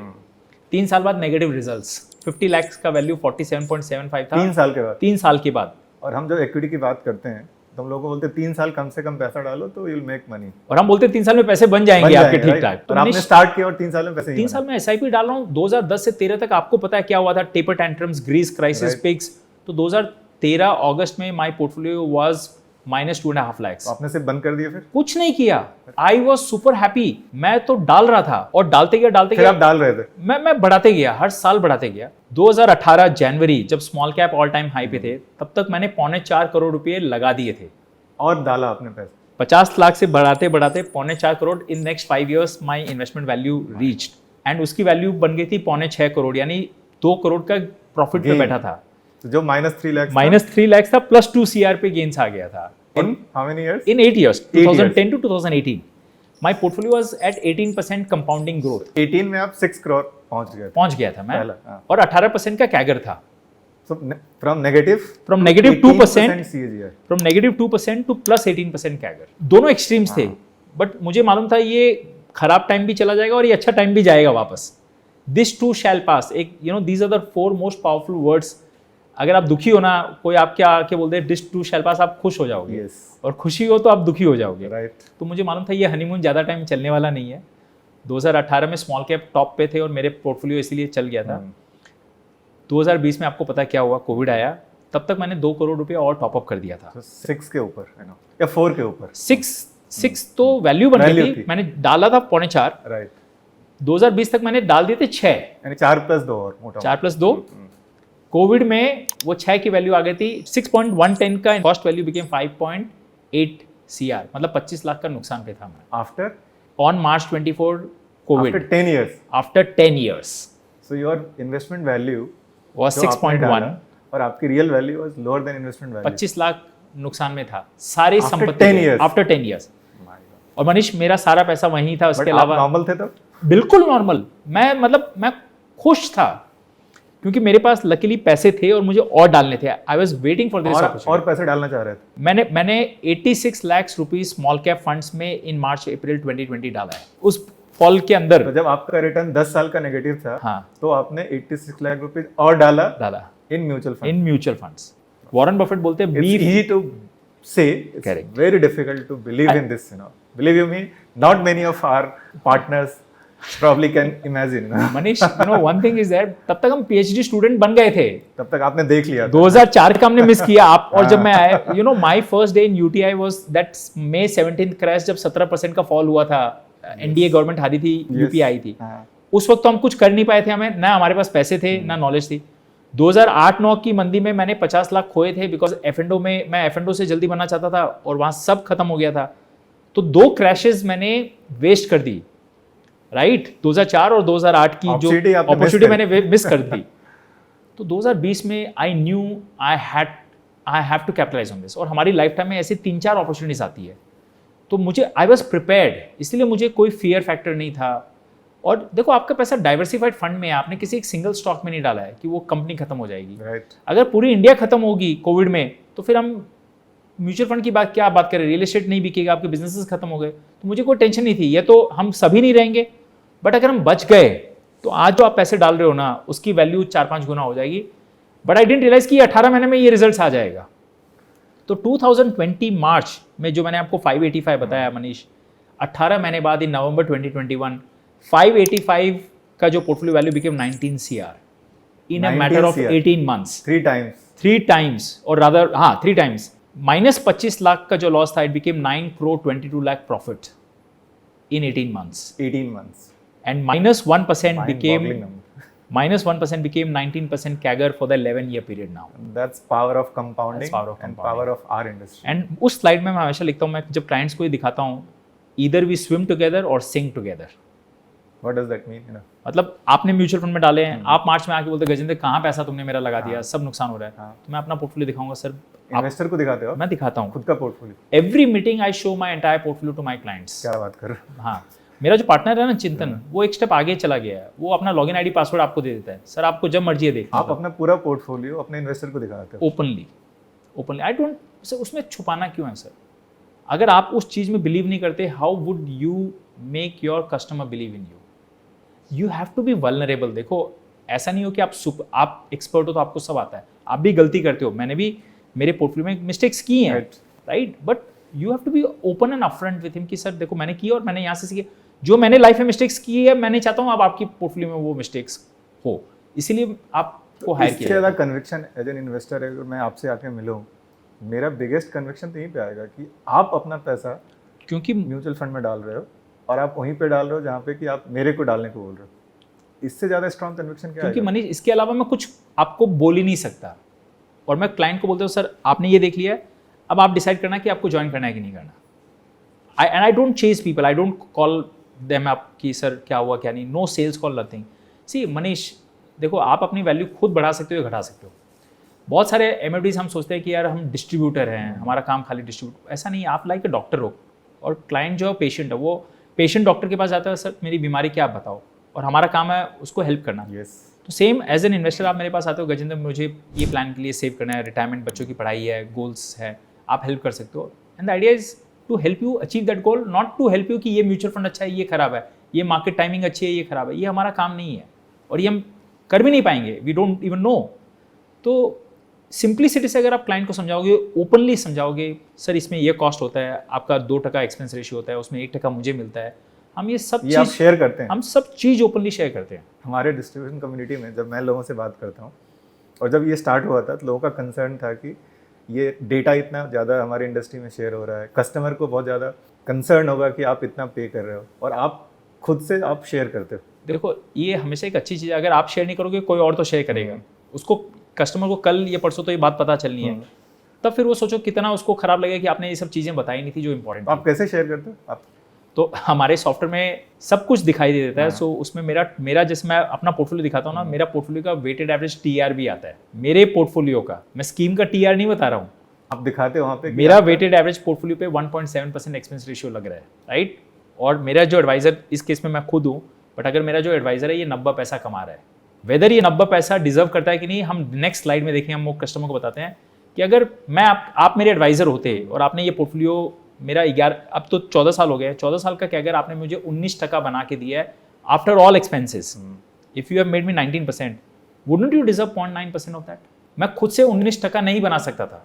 3 साल बाद नेगेटिव रिजल्ट्स. 50 लाख का वैल्यू 47.75 था 3 साल के बाद. 3 साल के बाद. और हम जब इक्विटी की बात करते हैं तो हम लोगों को बोलते हैं 3 साल कम से कम पैसा डालो तो यू विल मेक मनी. और हम बोलते हैं 3 साल में पैसे बन जाएंगे आपके ठीक ठाक. तो आपने स्टार्ट किया और 3 साल में पैसे नहीं 3 साल में SIP डाल रहा हूँ. 2010 से 13 तक आपको पता है क्या हुआ था? Taper tantrums, Greece crisis, pigs. तो 2013 अगस्त में माय पोर्टफोलियो वाज -2.5 lakhs. तो आपने सिर्फ बंद कर दिया फिर? कुछ नहीं किया. I was super happy. मैं तो डाल रहा था और डालते गया फिर आप डाल रहे थे? मैं बढ़ाते गया, हर साल बढ़ाते गया. 2018 जनवरी जब small cap all time high पे थे, तब तक मैंने 4.25 करोड़ रुपए लगा दिए थे. और डाला आपने पैसे? 50 लाख से बढ़ाते बढ़ाते 4.25 crore. In next 5 years my investment value reached, and उसकी वैल्यू बन गई थी 6.25 करोड़, यानी 2 करोड़ का प्रॉफिट पे बैठा था. तो जो -3 लाख -3 लाख था प्लस 2 CR पे गेन्स आ गया था. In how many years? In 8 years, 2010 to 2018. My portfolio was at 18% compounding growth. 18 में आप 6 करोड़ पहुंच गए थे. पहुंच गया था मैं. पहला, हाँ. और 18% का कैगर था. So from negative From negative 2% CAGR. from -2% to +18% CAGR. दोनों एक्सट्रीम्स थे. बट मुझे मालूम था ये खराब टाइम भी चला जाएगा और ये अच्छा टाइम भी जाएगा वापस. This too shall pass. एक these are the 4 most powerful words. अगर आप दुखी हो ना, कोई आपके आके बोलते हैं दिस टू शैल पास, आप खुश हो जाओगे. Yes. और खुशी हो तो आप दुखी हो जाओगे. Right. तो मुझे मालूम था ये हनीमून ज़्यादा टाइम चलने वाला नहीं है. 2018 में स्मॉल कैप टॉप पे थे और मेरे पोर्टफोलियो इसीलिए चल गया था. 2020 में आपको पता क्या हुआ? कोविड आया. तब तक मैंने 2 करोड़ रुपये और टॉपअप कर दिया था. So 6 के ऊपर या 4 के ऊपर? 6 तो वैल्यू बन गई थी. मैंने डाला था 4.25. राइट. 2020 तक मैंने डाल दिए थे 6, यानी 4+2 और मोटा 4+2. कोविड में वो 6 की वैल्यू आ गई थी. 6.110 का कॉस्ट वैल्यू बिकेम 5.8 CR, मतलब 25 लाख का नुकसान पे था मैं. After on March 24 Covid. After 10 years. After 10 years. So your investment value was 6.1 और आपकी real value was lower than investment value. 25 lakh नुकसान में था सारी After संपत्ति 10 years. After 10 years. और मनीष मेरा सारा पैसा वहीं था. उसके अलावा नॉर्मल थे तब? बिल्कुल नॉर्मल. मैं खुश था क्योंकि मेरे पास लकीली पैसे थे और मुझे और डालने थे. I was waiting for this opportunity. और पैसे डालना चाह रहे थे. मैंने 86 lakh rupees small cap funds में इन मार्च अप्रैल 2020 डाला है उस फॉल के अंदर. तो जब आपका रिटर्न 10 साल का नेगेटिव था, हाँ, तो आपने 86 लाख रुपीज और डाला in mutual funds. Warren Buffett बोलते हैं It's easy to say, it's Correct. very difficult to believe in this, Believe you me, not many of our partners probably can imagine. Manish, one thing is that तब तक हम PhD स्टूडेंट बन गए थे. तब तक आपने देख लिया था. 2004 का हमने मिस किया आप. और जब मैं आया, my first day in UTI was that May 17th crash, जब 17% का फॉल हुआ था. NDA गवर्नमेंट हारी थी, UPI आई थी. उस वक्त तो हम कुछ कर नहीं पाए थे. हमें ना हमारे पास पैसे थे, ना नॉलेज थी. 2008-9 की मंदी में मैंने 50 लाख खोए थे, बिकॉज F&O में मैं F&O से जल्दी बनना चाहता था और वहाँ सब खत्म हो गया था. तो 2 क्रैशेस मैंने वेस्ट कर दी, राइट. 2004 और 2008 की जो अपॉर्चुनिटी मैंने मिस कर दी. तो 2020 में I knew I have to capitalise on this. और हमारी लाइफ टाइम में ऐसे 3-4 अपॉर्चुनिटीज आती है. तो मुझे आई वॉज प्रिपेयर्ड, इसलिए मुझे कोई फियर फैक्टर नहीं था. और देखो, आपका पैसा डाइवर्सिफाइड फंड में है, आपने किसी एक सिंगल स्टॉक में नहीं डाला है कि वो कंपनी खत्म हो जाएगी. अगर पूरी इंडिया खत्म होगी कोविड में, तो फिर हम म्यूचुअल फंड की क्या बात करें. रियल एस्टेट नहीं बिकेगा, आपके बिजनेसेस खत्म हो गए, तो मुझे कोई टेंशन नहीं थी. ये तो हम सभी नहीं रहेंगे, बट अगर हम बच गए तो आज जो आप पैसे डाल रहे हो ना, उसकी वैल्यू 4-5 गुना हो जाएगी. बट आई डिडंट रियलाइज कि 18 महीने में ये रिजल्ट आ जाएगा. तो 2020 मार्च में जो मैंने आपको 585 बताया मनीष, 18 महीने बाद इन नवंबर 2021 585 का जो portfolio value became 19 CR in a matter of 18 months. 3 times और रादर, हाँ, 3 टाइम्स. माइनस 25 लाख का जो लॉस था, it became 9 crore 22 lakh profit in 18 months. And minus 1% became 19% CAGR for the 11-year period now. That's power of compounding and power of our industry. And उस स्लाइड में मैं हमेशा लिखता हूँ, मैं जब क्लाइंट्स को ये दिखाता हूँ, either we swim together or sink together. What does that mean? मतलब आपने म्यूचुअल फंड में डाले हैं, आप मार्च में आके बोलते गजेंद्र कहाँ पैसा तुमने मेरा लगा दिया, सब नुकसान हो रहा है. तो मैं अपना पोर्टफोलियो दिखाऊंगा. सर, इन्वेस्टर को दिखाते हो? मैं दिखाता हूँ खुद का portfolio. Every meeting I show my entire portfolio to my clients. क्या बात कर. हाँ, मेरा जो पार्टनर है ना चिंतन, वो एक स्टेप आगे चला गया है. वो अपना लॉगिन आईडी पासवर्ड आपको दे देता है. सर, आपको जब मर्जी है देख. आप अपना पूरा पोर्टफोलियो अपने इन्वेस्टर को दिखाते हो ओपनली. I don't. सर, उसमें छुपाना क्यों है सर? अगर आप उस चीज में बिलीव नहीं करते, how would you make your customer believe in you? You have to be vulnerable. देखो, ऐसा नहीं हो कि आप एक्सपर्ट हो तो आपको सब आता है. आप भी गलती करते हो. मैंने भी मेरे पोर्टफोलियो में मिस्टेक्स की हैं, right. But you have to be open and upfront with him कि सर देखो, मैंने की और मैंने यहाँ से सीखे. जो मैंने लाइफ में मिस्टेक्स की है, मैं नहीं चाहता हूँ अब आपकी पोर्टफोलियो में वो मिस्टेक्स हो, इसीलिए आपको हायर किया. इससे ज़्यादा कन्विक्शन एज एन इन्वेस्टर है, अगर मैं आपसे आके मिलूँ, मेरा बिगेस्ट कन्विक्शन तो यहीं पे आएगा कि आप अपना पैसा क्योंकि म्यूचुअल फंड में डाल रहे हो और आप वहीं पे डाल रहे हो जहाँ पे कि आप मेरे को डालने को बोल रहे हो. इससे ज़्यादा स्ट्रॉन्ग कन्विक्शन क्या है? क्योंकि मनीष, इसके अलावा मैं कुछ आपको बोल ही नहीं सकता. और मैं क्लाइंट को बोलता हूँ, सर आपने ये देख लिया है, अब आप डिसाइड करना कि आपको ज्वाइन करना है कि नहीं करना. I don't chase people, I don't call them up कि सर क्या हुआ क्या नहीं. No sales call, nothing. See Manish, देखो, आप अपनी वैल्यू खुद बढ़ा सकते हो या घटा सकते हो. बहुत सारे MFDs हम सोचते हैं कि यार हम डिस्ट्रीब्यूटर हैं, हमारा काम खाली डिस्ट्रीब्यूट. ऐसा नहीं. आप लाइक अ डॉक्टर हो और क्लाइंट जो है पेशेंट है, वो पेशेंट डॉक्टर के पास जाता है, सर मेरी बीमारी क्या आप बताओ, और हमारा काम है उसको हेल्प करना. तो सेम एज एन इन्वेस्टर आप मेरे पास आते हो, गजेंद्र मुझे ये प्लान के लिए सेव करना है, रिटायरमेंट, बच्चों की पढ़ाई है, गोल्स है, आप हेल्प कर सकते हो. And the idea is to help you achieve that goal, not to help you कि ये म्यूचुअल फंड अच्छा है, ये खराब है, ये मार्केट टाइमिंग अच्छी है, ये खराब है. ये हमारा काम नहीं है और ये हम कर भी नहीं पाएंगे. We don't even know. तो सिंप्लिसिटी से अगर आप क्लाइंट को समझाओगे, ओपनली समझाओगे, सर इसमें ये कॉस्ट होता है, आपका 2% एक्सपेंस रेशियो होता है, उसमें 1% मुझे मिलता है, हम ये सब चीज़ शेयर करते हैं. हम सब चीज़ ओपनली शेयर करते हैं. हमारे डिस्ट्रीब्यूशन कम्युनिटी में जब मैं लोगों से बात करता हूँ, और जब ये स्टार्ट हुआ था, तो लोगों का कंसर्न था कि ये डेटा इतना ज़्यादा हमारे इंडस्ट्री में शेयर हो रहा है, कस्टमर को बहुत ज़्यादा कंसर्न होगा कि आप इतना पे कर रहे हो और आप खुद से आप शेयर करते हो. देखो, ये हमेशा एक अच्छी चीज़ है. अगर आप शेयर नहीं करोगे, कोई और तो शेयर करेगा. उसको, कस्टमर को कल या परसों तो ये बात पता चलनी है, तब फिर वो सोचो कितना उसको खराब लगेगा कि आपने ये सब चीज़ें बताई नहीं थी जो इंपॉर्टेंट. आप कैसे शेयर करते हो? आप तो हमारे सॉफ्टवेयर में सब कुछ दिखाई दे देता है. सो उसमें मेरा जैसे मैं अपना पोर्टफोलियो दिखाता हूँ ना, मेरा पोर्टफोलियो का वेटेड एवरेज TR भी आता है मेरे पोर्टफोलियो का. मैं स्कीम का TR नहीं बता रहा हूँ, आप दिखाते हो वहाँ पे. मेरा वेटेड एवरेज पोर्टफोलियो पे 1.7% एक्सपेंस रेशियो लग रहा है, राइट. और मेरा जो एडवाइजर, इस केस में मैं खुद हूँ, बट अगर मेरा जो एडवाइजर है ये 90 पैसा कमा रहा है, वेदर ये 90 पैसा डिजर्व करता है कि नहीं, हम नेक्स्ट स्लाइड में देखें, हम वो कस्टमर को बताते हैं कि अगर मैं आप मेरे एडवाइजर होते और आपने ये पोर्टफोलियो मेरा 11 अब तो 14 साल हो गए, 14 साल का क्या, अगर आपने मुझे 19% बना के दिया है after all expenses, if you have made me 19%, wouldn't you deserve 0.9% of that? मैं खुद से 19% नहीं बना सकता था।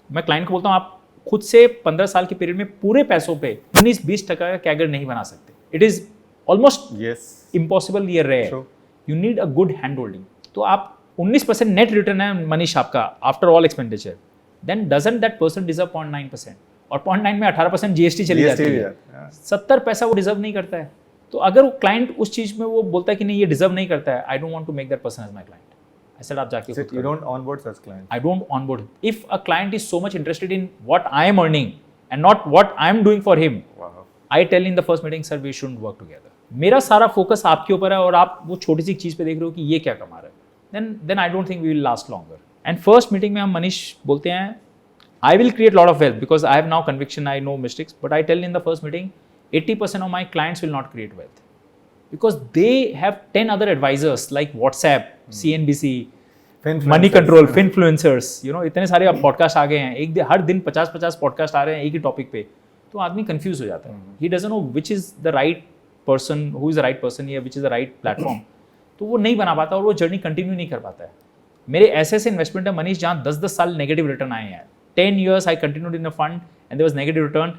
मैं क्लाइंट को बोलता हूँ आप खुद से 15 साल के पीरियड में पूरे पैसों पे 19-20% का कैगर नहीं बना सकते। इट इज ऑलमोस्ट इम्पॉसिबल, ये rare. You need a good hand holding. तो आप 19% नेट रिटर्न है मनीष आपका after all expenditure, then doesn't that person deserve 0.9%? और 0.9 में 18% जीएसटी चली जाती है, 70 पैसा वो डिजर्व नहीं करता है। तो अगर वो क्लाइंट उस चीज में वो बोलता है कि नहीं ये डिजर्व नहीं करता है, I don't want to make that person as my client. I said आप जाके खुद you don't onboard such clients. I don't onboard him. If a client is so much interested in what I am earning and not what I am doing for him, Wow. I tell in the first meeting, sir, we shouldn't work together. मेरा सारा फोकस आपके ऊपर है और आप वो छोटी सी चीज पे देख रहे हो कि ये क्या कमा रहा है, then I don't think we will last longer. And first meeting में हम मनीष बोलते हैं, I will create lot of wealth because I have now conviction, I know mistakes, but I tell in the first meeting, 80% of my clients will not create wealth because they have 10 other advisors like WhatsApp, CNBC, money control, finfluencers, you know, इतने सारे अब पॉडकास्ट आ गए हैं, एक दिन हर दिन 50-50 पॉडकास्ट आ रहे हैं एक ही टॉपिक पे, तो आदमी कंफ्यूज हो जाता है। He doesn't know which is the right person, who is the right person या which is the right platform, तो वो नहीं बना पाता और वो जर्नी कंटिन्यू नहीं कर पाता है। मेरे ऐसे इन्वेस्टमेंट है मनीष जहाँ 10-10 साल नेगेटिव रिटर्न आए हैं। 10 years I continued in a fund and there was negative return.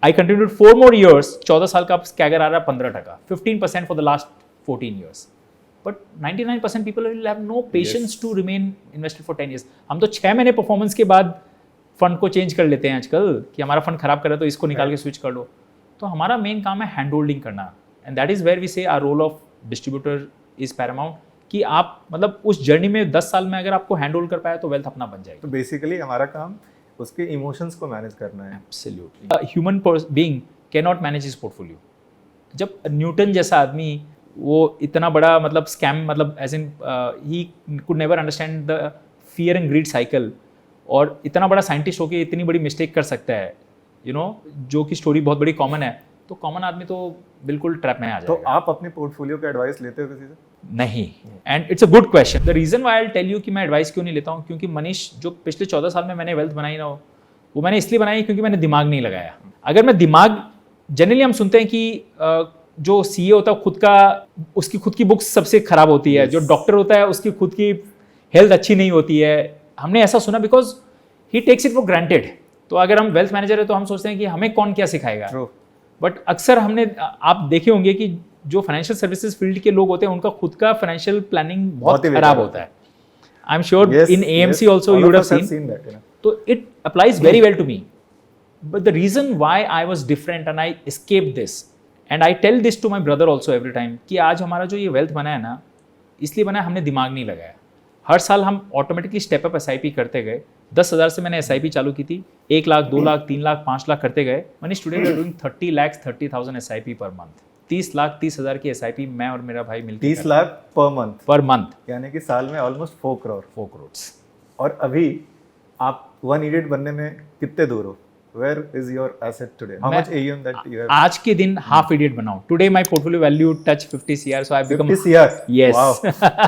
I continued 4 more years, 14 साल का कैगर आ रहा है 15%, 15% for the last 14 years. But 99% people will have no patience to remain invested for 10 years. हम तो 6 महीने परफॉर्मेंस के बाद फंड को चेंज कर लेते हैं आजकल कि हमारा फंड खराब कर रहा है तो इसको निकाल के स्विच कर लो। तो हमारा मेन काम है हैंड होल्डिंग करना, and that is where we say our role of distributor is paramount, कि आप मतलब उस जर्नी में 10 साल में अगर आपको हैंड होल्ड कर पाया तो वेल्थ अपना बन जाएगी। तो बेसिकली हमारा काम उसके इमोशंस को मैनेज करना है। Absolutely. Human being can not manage his portfolio. जब न्यूटन जैसा आदमी वो इतना बड़ा मतलब स्कैम, मतलब as in he could never understand the fear and greed cycle, और इतना बड़ा साइंटिस्ट होकर इतनी बड़ी मिस्टेक कर सकता है, यू नो, जो कि स्टोरी बहुत बड़ी कॉमन है, तो कॉमन आदमी तो बिल्कुल ट्रैप में आ जाएगा। तो आप अपने पोर्टफोलियो का एडवाइस लेते हो किसी से? नहीं, and it's a good question. The reason why I tell you कि मैं एडवाइस क्यों नहीं लेता हूँ, क्योंकि मनीष जो पिछले 14 साल में मैंने वेल्थ बनाई ना, वो मैंने इसलिए बनाई क्योंकि मैंने दिमाग नहीं लगाया। अगर मैं दिमाग, जनरली हम सुनते हैं कि जो सीए होता है खुद का, उसकी खुद की बुक्स सबसे खराब होती है, जो डॉक्टर होता है उसकी खुद की हेल्थ अच्छी नहीं होती है। हमने ऐसा सुना because he takes it for granted. तो अगर हम वेल्थ मैनेजर है तो हम सोचते हैं कि हमें कौन क्या सिखाएगा, बट अक्सर हमने, आप देखे होंगे कि जो फाइनेंशियल सर्विसेज फील्ड के लोग होते हैं उनका खुद का फाइनेंशियल प्लानिंग बहुत खराब होता है। I am sure in AMC also you would have seen that. तो it applies very well to me, but the reason why I was different and I escaped this, and I tell this to my brother also every time, कि आज हमारा जो ये वेल्थ बना है ना, इसलिए बना है हमने दिमाग नहीं लगाया। हर साल हम ऑटोमेटिकली स्टेप अप एसआईपी करते गए। 10,000 से मैंने एसआईपी चालू की थी, 1 लाख, 2 लाख, 3 लाख, 5 लाख करते गए। Manish today we are doing 30,30,000 SIP per month. 30,30,000 की एसआईपी मैं और मेरा भाई मिलकर 30 लाख पर मंथ, यानी कि साल में ऑलमोस्ट 4 करोड़। और अभी आप 1 इडियट बनने में कितने दूर हो? Where is your asset today? How much AUM that you have? आज के दिन हाफ इडियट बनाऊं। Today my portfolio value touch 50 CR, so I've become 50 CR. Yes. Wow.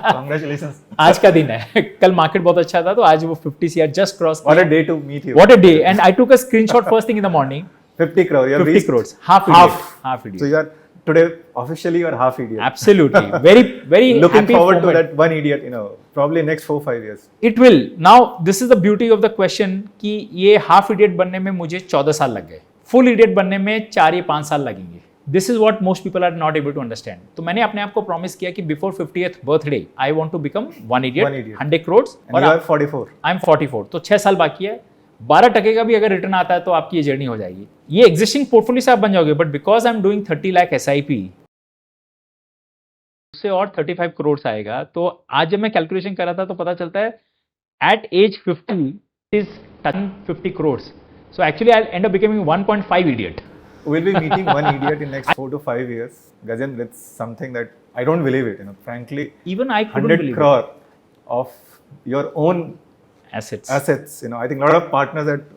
Congratulations. आज का दिन है। कल मार्केट बहुत अच्छा था तो आज वो 50 CR just cross। What a day to meet you. What a day! And I took a screenshot first thing in the morning. 50 crore. You have 50 reached crores. Half idiot. So you are today officially you are half idiot. Absolutely. Very Looking happy forward to moment. that 1 idiot. You know, probably next 4-5 years. It will. Now this is the beauty of the question कि ये हाफ इडियट बनने में मुझे 14 साल लग गए, फुल इडियट बनने में 4 या 5 साल लगेंगे। This is what most people are not able to understand. तो मैंने अपने आप को प्रॉमिस किया कि before 50th birthday I want to become 1 idiot, 100 crores. And you are 44. I'm 44. तो 6 साल बाकी है। 12% का भी अगर रिटर्न आता है तो आपकी ये जर्नी हो जाएगी। ये एग्जिस्टिंग पोर्टफोलियो से आप बन जाओगे, but because I am doing 30 lakh SIP से और 35 करोड़ आएगा। तो आज जब मैं कैलकुलेशन कर रहा था तो पता चलता है at age 50 is 50 crore. So actually I end up becoming 1.5 idiot. We'll be meeting 1 idiot in next 4 to 5 years. Gajan, it's something that I don't believe it. You know, frankly, even I couldn't 100 believe crore of your own assets. You know, I think a lot of partners that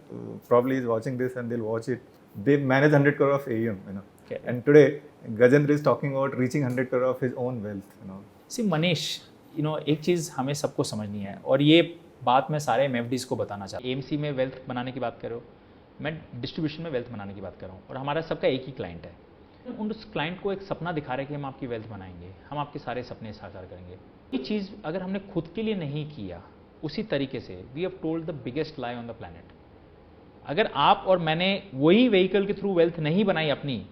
probably is watching this and they'll watch it. They manage 100 crore of AUM. You know, Okay. and today Gajendra is talking about reaching 100 crore of his own wealth. You know, See, Manish, एक चीज़ हमें सबको समझनी है, और ये बात मैं सारे MFDs को बताना चाहता हूँ। AMC में वेल्थ बनाने की बात कर रहे हो, मैं डिस्ट्रीब्यूशन में वेल्थ बनाने की बात कर रहा हूँ, और हमारा सबका एक ही क्लाइंट है। उस क्लाइंट को एक सपना दिखा रहे हैं कि हम आपकी वेल्थ बनाएंगे, हम आपके सारे सपने साकार करेंगे। ये चीज़ अगर हमने खुद के लिए नहीं किया उसी तरीके से, we have told the biggest lie on the planet. अगर आप और मैंने वही व्हीकल के थ्रू वेल्थ नहीं बनाई अपनी,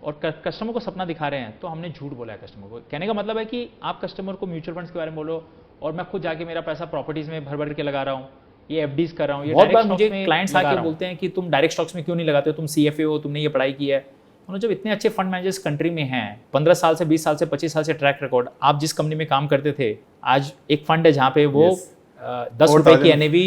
और कस्टमर को सपना दिखा रहे हैं, तो हमने झूठ बोला है कस्टमर को। कहने का मतलब है कि आप कस्टमर को म्यूचुअल फंड्स के बारे में बोलो, और मैं खुद जाके मेरा पैसा प्रॉपर्टीज में भर भर के लगा रहा हूँ, ये FDs कर रहा हूँ। बहुत बार मुझे क्लाइंट्स आके बोलते हैं कि तुम डायरेक्ट स्टॉक्स में क्यों नहीं लगाते हो, तुम CFA हो, तुमने ये पढ़ाई की है। उन्होंने जब इतने अच्छे फंड मैनेजर्स कंट्री में हैं, 15 साल से 20 साल से 25 साल से ट्रैक रिकॉर्ड, आप जिस कंपनी में काम करते थे, आज एक फंड है जहाँ पे वो 10 रुपए की NAV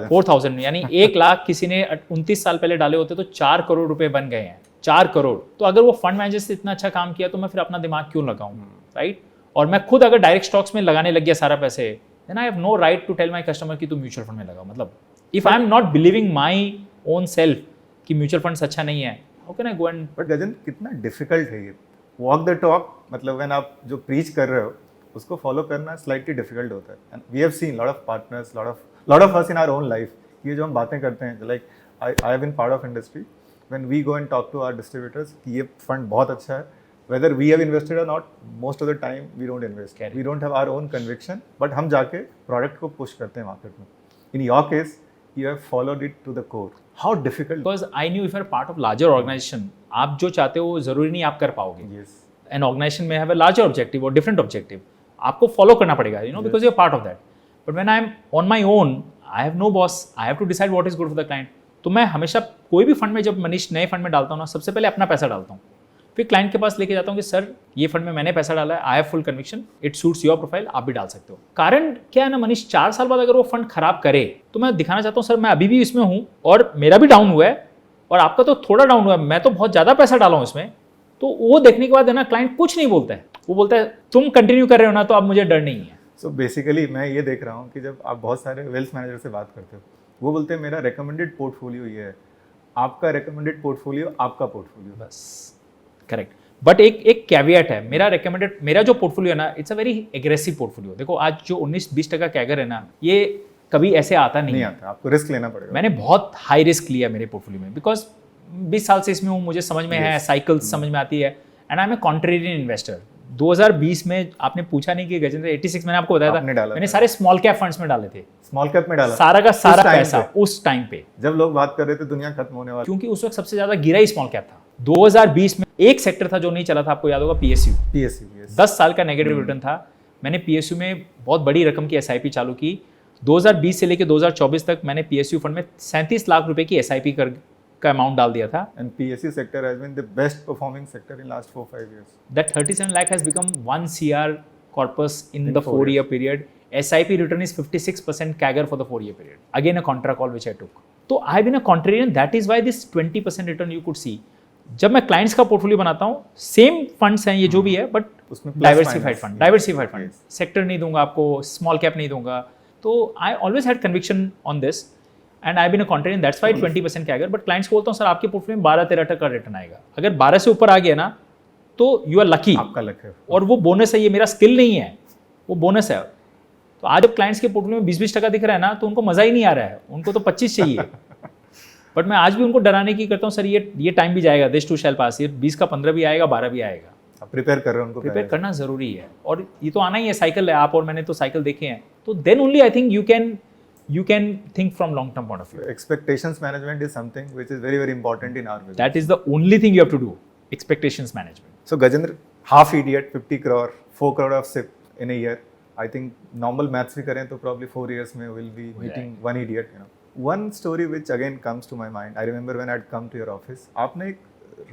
4000 में, यानी 1 लाख किसी ने 29 साल पहले डाले होते तो 4 करोड़ रुपए बन गए हैं, 4 करोड़। तो अगर वो फंड मैनेजर से इतना अच्छा काम किया, तो मैं फिर अपना दिमाग क्यों लगाऊं, राइट? और मैं खुद अगर डायरेक्ट स्टॉक्स में लगाने लग गया सारा पैसे, then I have no right to tell my customer कि तू म्यूचुअल फंड में लगाओ। मतलब if I am not believing my own self कि म्यूचुअल फंड्स अच्छा नहीं है, how can I go and. But Gajan, कितना डिफिकल्ट है ये वॉक द टॉक। मतलब व्हेन आप जो प्रीच कर रहे हो उसको फॉलो करना स्लाइटली डिफिकल्ट होता है। And we have seen lot of partners, lot of us in our own life, ये जो हम बातें करते हैं, like I have been part of industry, when we go and talk to our distributors कि ये फंड बहुत अच्छा है, whether we have invested or not, most of the time we don't invest. We don't have our own conviction, but हम जाके product को push करते हैं market में. In your case, you have followed it to the core. How difficult? Because I knew if you're part of larger organization, आप जो चाहते हो वो जरूरी नहीं आप कर पाओगे. Yes. An organization may have a larger objective or different objective. आपको follow करना पड़ेगा, because you're part of that. But when I'm on my own, I have no boss. I have to decide what is good for the client. तो मैं हमेशा कोई भी फंड में, जब मनीष नए फंड में डालता हूँ ना, सबसे पहले अपना पैसा डालता हूँ, फिर क्लाइंट के पास लेके जाता हूँ कि सर ये फंड में मैंने पैसा डाला है, I have full conviction, it suits your profile, आप भी डाल सकते हो। कारण क्या है ना मनीष, 4 साल बाद अगर वो फंड खराब करे, तो मैं दिखाना चाहता हूँ सर मैं अभी भी इसमें हूँ और मेरा भी डाउन हुआ है और आपका तो थोड़ा डाउन हुआ है, मैं तो बहुत ज़्यादा पैसा डाला हूँ इसमें। तो वो देखने के बाद है ना, क्लाइंट कुछ नहीं बोलता है, वो बोलता है तुम कंटिन्यू कर रहे हो ना, तो अब मुझे डर नहीं है। सो बेसिकली मैं ये देख रहा हूँ कि जब आप बहुत सारे वेल्थ मैनेजर से बात करते हो, वो बोलते हैं मेरा रिकमेंडेड पोर्टफोलियो ये है, आपका रिकमेंडेड पोर्टफोलियो आपका पोर्टफोलियो। बस करेक्ट। बट एक कैवियट है, मेरा जो पोर्टफोलियो है ना, it's a very aggressive portfolio. देखो आज जो 19-20% कैगर है ना, ये कभी ऐसे आता नहीं आता, आपको रिस्क लेना पड़ेगा। मैंने बहुत हाई रिस्क लिया मेरे पोर्टफोलियो में, बिकॉज 20 साल से इसमें हूँ, मुझे समझ में है, साइकिल्स समझ में आती है, and I am a contrarian investor. 2020 में आपने पूछा नहीं कि गजेंद्र 86 मैंने आपको बताया था, मैंने सारे स्मॉल कैप फंड्स में डाले थे, स्मॉल कैप में डाला सारा का सारा पैसा उस टाइम पे, जब लोग बात कर रहे थे दुनिया खत्म होने वाली, क्योंकि उस वक्त सबसे ज्यादा गिरा ही स्मॉल कैप था। 2020 में एक सेक्टर था जो नहीं चला था, आपको याद होगा, PSU। 10 साल का नेगेटिव रिटर्न था। मैंने PSU में बहुत बड़ी रकम की SIP चालू की। 2020 से लेकर 2024 तक मैंने PSU फंड में 37 लाख रुपए की SIP का अमाउंट डाल दिया था। And PSU sector has been the best performing sector in last 4-5 years. That 37 lakh has become 1 CR corpus in the 4-year period. SIP return is 56% CAGR for the 4-year period. Again a contra call which I took. So I have been a contrarian. That is why this 20% return you could see. जब मैं क्लाइंट्स का पोर्टफोलियो बनाता हूँ, सेम फंड्स हैं ये जो भी है, बट डाइवर्सिफाइड फंड, सेक्टर नहीं दूंगा आपको, स्मॉल कैप नहीं दूंगा। तो I always had conviction on this and I been a contrarian, that's why 20% CAGR. But clients को बोलता हूँ सर आपके पोर्टफोलियो में 12-13% का रिटर्न आएगा, अगर 12 से ऊपर आ गया ना तो यू आर लकी, आपका लक है, और वो बोनस है, ये मेरा स्किल नहीं है, वो बोनस है। तो आज जब क्लाइंट्स के पोर्टफोलियो में 20-20% दिख रहा है ना, तो उनको मजा ही नहीं आ रहा है, उनको तो 25 चाहिए। बट मैं आज भी उनको डराने की करता हूँ, सर ये टाइम भी जाएगा, दिस टू शैल पास, ये 20 का 15 भी आएगा, 12 भी आएगा। आप प्रिपेयर कर रहे हो, उनको प्रिपेयर करना जरूरी है, और ये तो आना ही है, साइकिल है, आप और मैंने तो साइकिल देखे हैं, तो then only I think you can think from long term point of view. Expectations management is something which is very important in our business. That is the only thing you have to do, expectations management. So Gajendra, half idiot, 50 crore, 4 crore of SIP in a year. I think normal maths भी करें तो probably 4 years में will be meeting one idiot, you know. One story which again comes to my mind. I remember when I had come to your office. आपने एक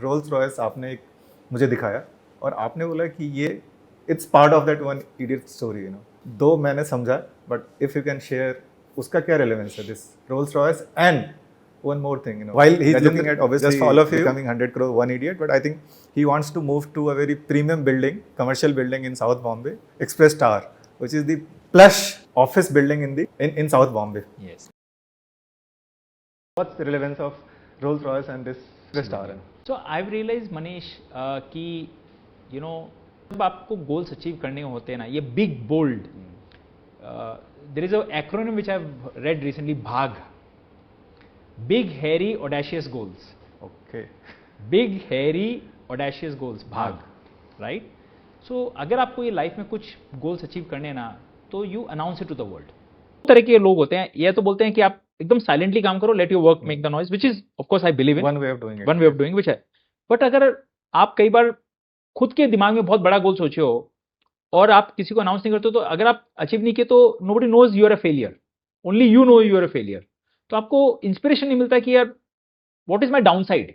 Rolls Royce आपने एक मुझे दिखाया और आपने बोला कि ये it's part of that one idiot story, you know. दो मैंने समझा, but if you can share उसका क्या relevance है this Rolls Royce, and one more thing, you know, while he's looking at obviously just all of you becoming 100 crore one idiot, but I think he wants to move to a very premium building, commercial building in South Bombay, Express Tower, which is the plush office building in South Bombay. Yes. What's the relevance of Rolls Royce and this Express Tower? So I've realized, Manish, कि you know जब आपको गोल्स अचीव करने होते हैं ना, ये big bold, there is a acronym which I have read recently, भाग, big Harry audacious goals, okay, big Harry audacious goals, भाग, राइट? सो अगर आपको ये लाइफ में कुछ गोल्स अचीव करने हैं ना, तो you announce it to the world. तरह के लोग होते हैं, ये तो बोलते हैं कि आप एकदम साइलेंटली काम करो, let your work make the noise, which is of course I believe in, one way of doing it, one way of doing which है। बट अगर आप कई बार खुद के दिमाग में बहुत बड़ा गोल सोचे हो और आप किसी को अनाउंस नहीं करते हो, तो अगर आप अचीव नहीं किए तो nobody knows you are a failure, only you know you are a failure. तो आपको इंस्पिरेशन नहीं मिलता कि यार what is my downside.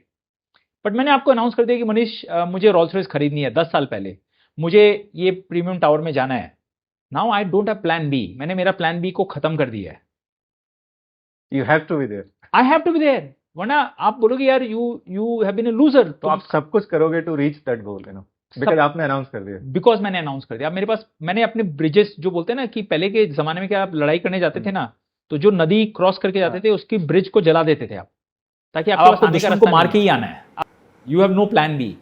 But मैंने आपको अनाउंस कर दिया कि मनीष, मुझे रोल्स रॉयस खरीदनी है 10 साल पहले, मुझे ये प्रीमियम टावर में जाना है। Now I don't have plan B, मैंने मेरा प्लान बी को खत्म कर दिया है। You have to be there, I have to be there, वरना आप बोलोगे यार you have been a loser. तो आप सब कुछ करोगे to reach that goal, you know, because आपने अनाउंस कर दिया, बिकॉज मैंने अनाउंस कर दिया। अब मेरे पास, मैंने अपने ब्रिजेस, जो बोलते हैं ना कि पहले के जमाने में क्या आप लड़ाई करने जाते थे ना, तो जो नदी क्रॉस करके जाते थे उसकी ब्रिज को जला देते थे आप, ताकि आपको दुश्मन को मार के ही आना है, you have no plan B.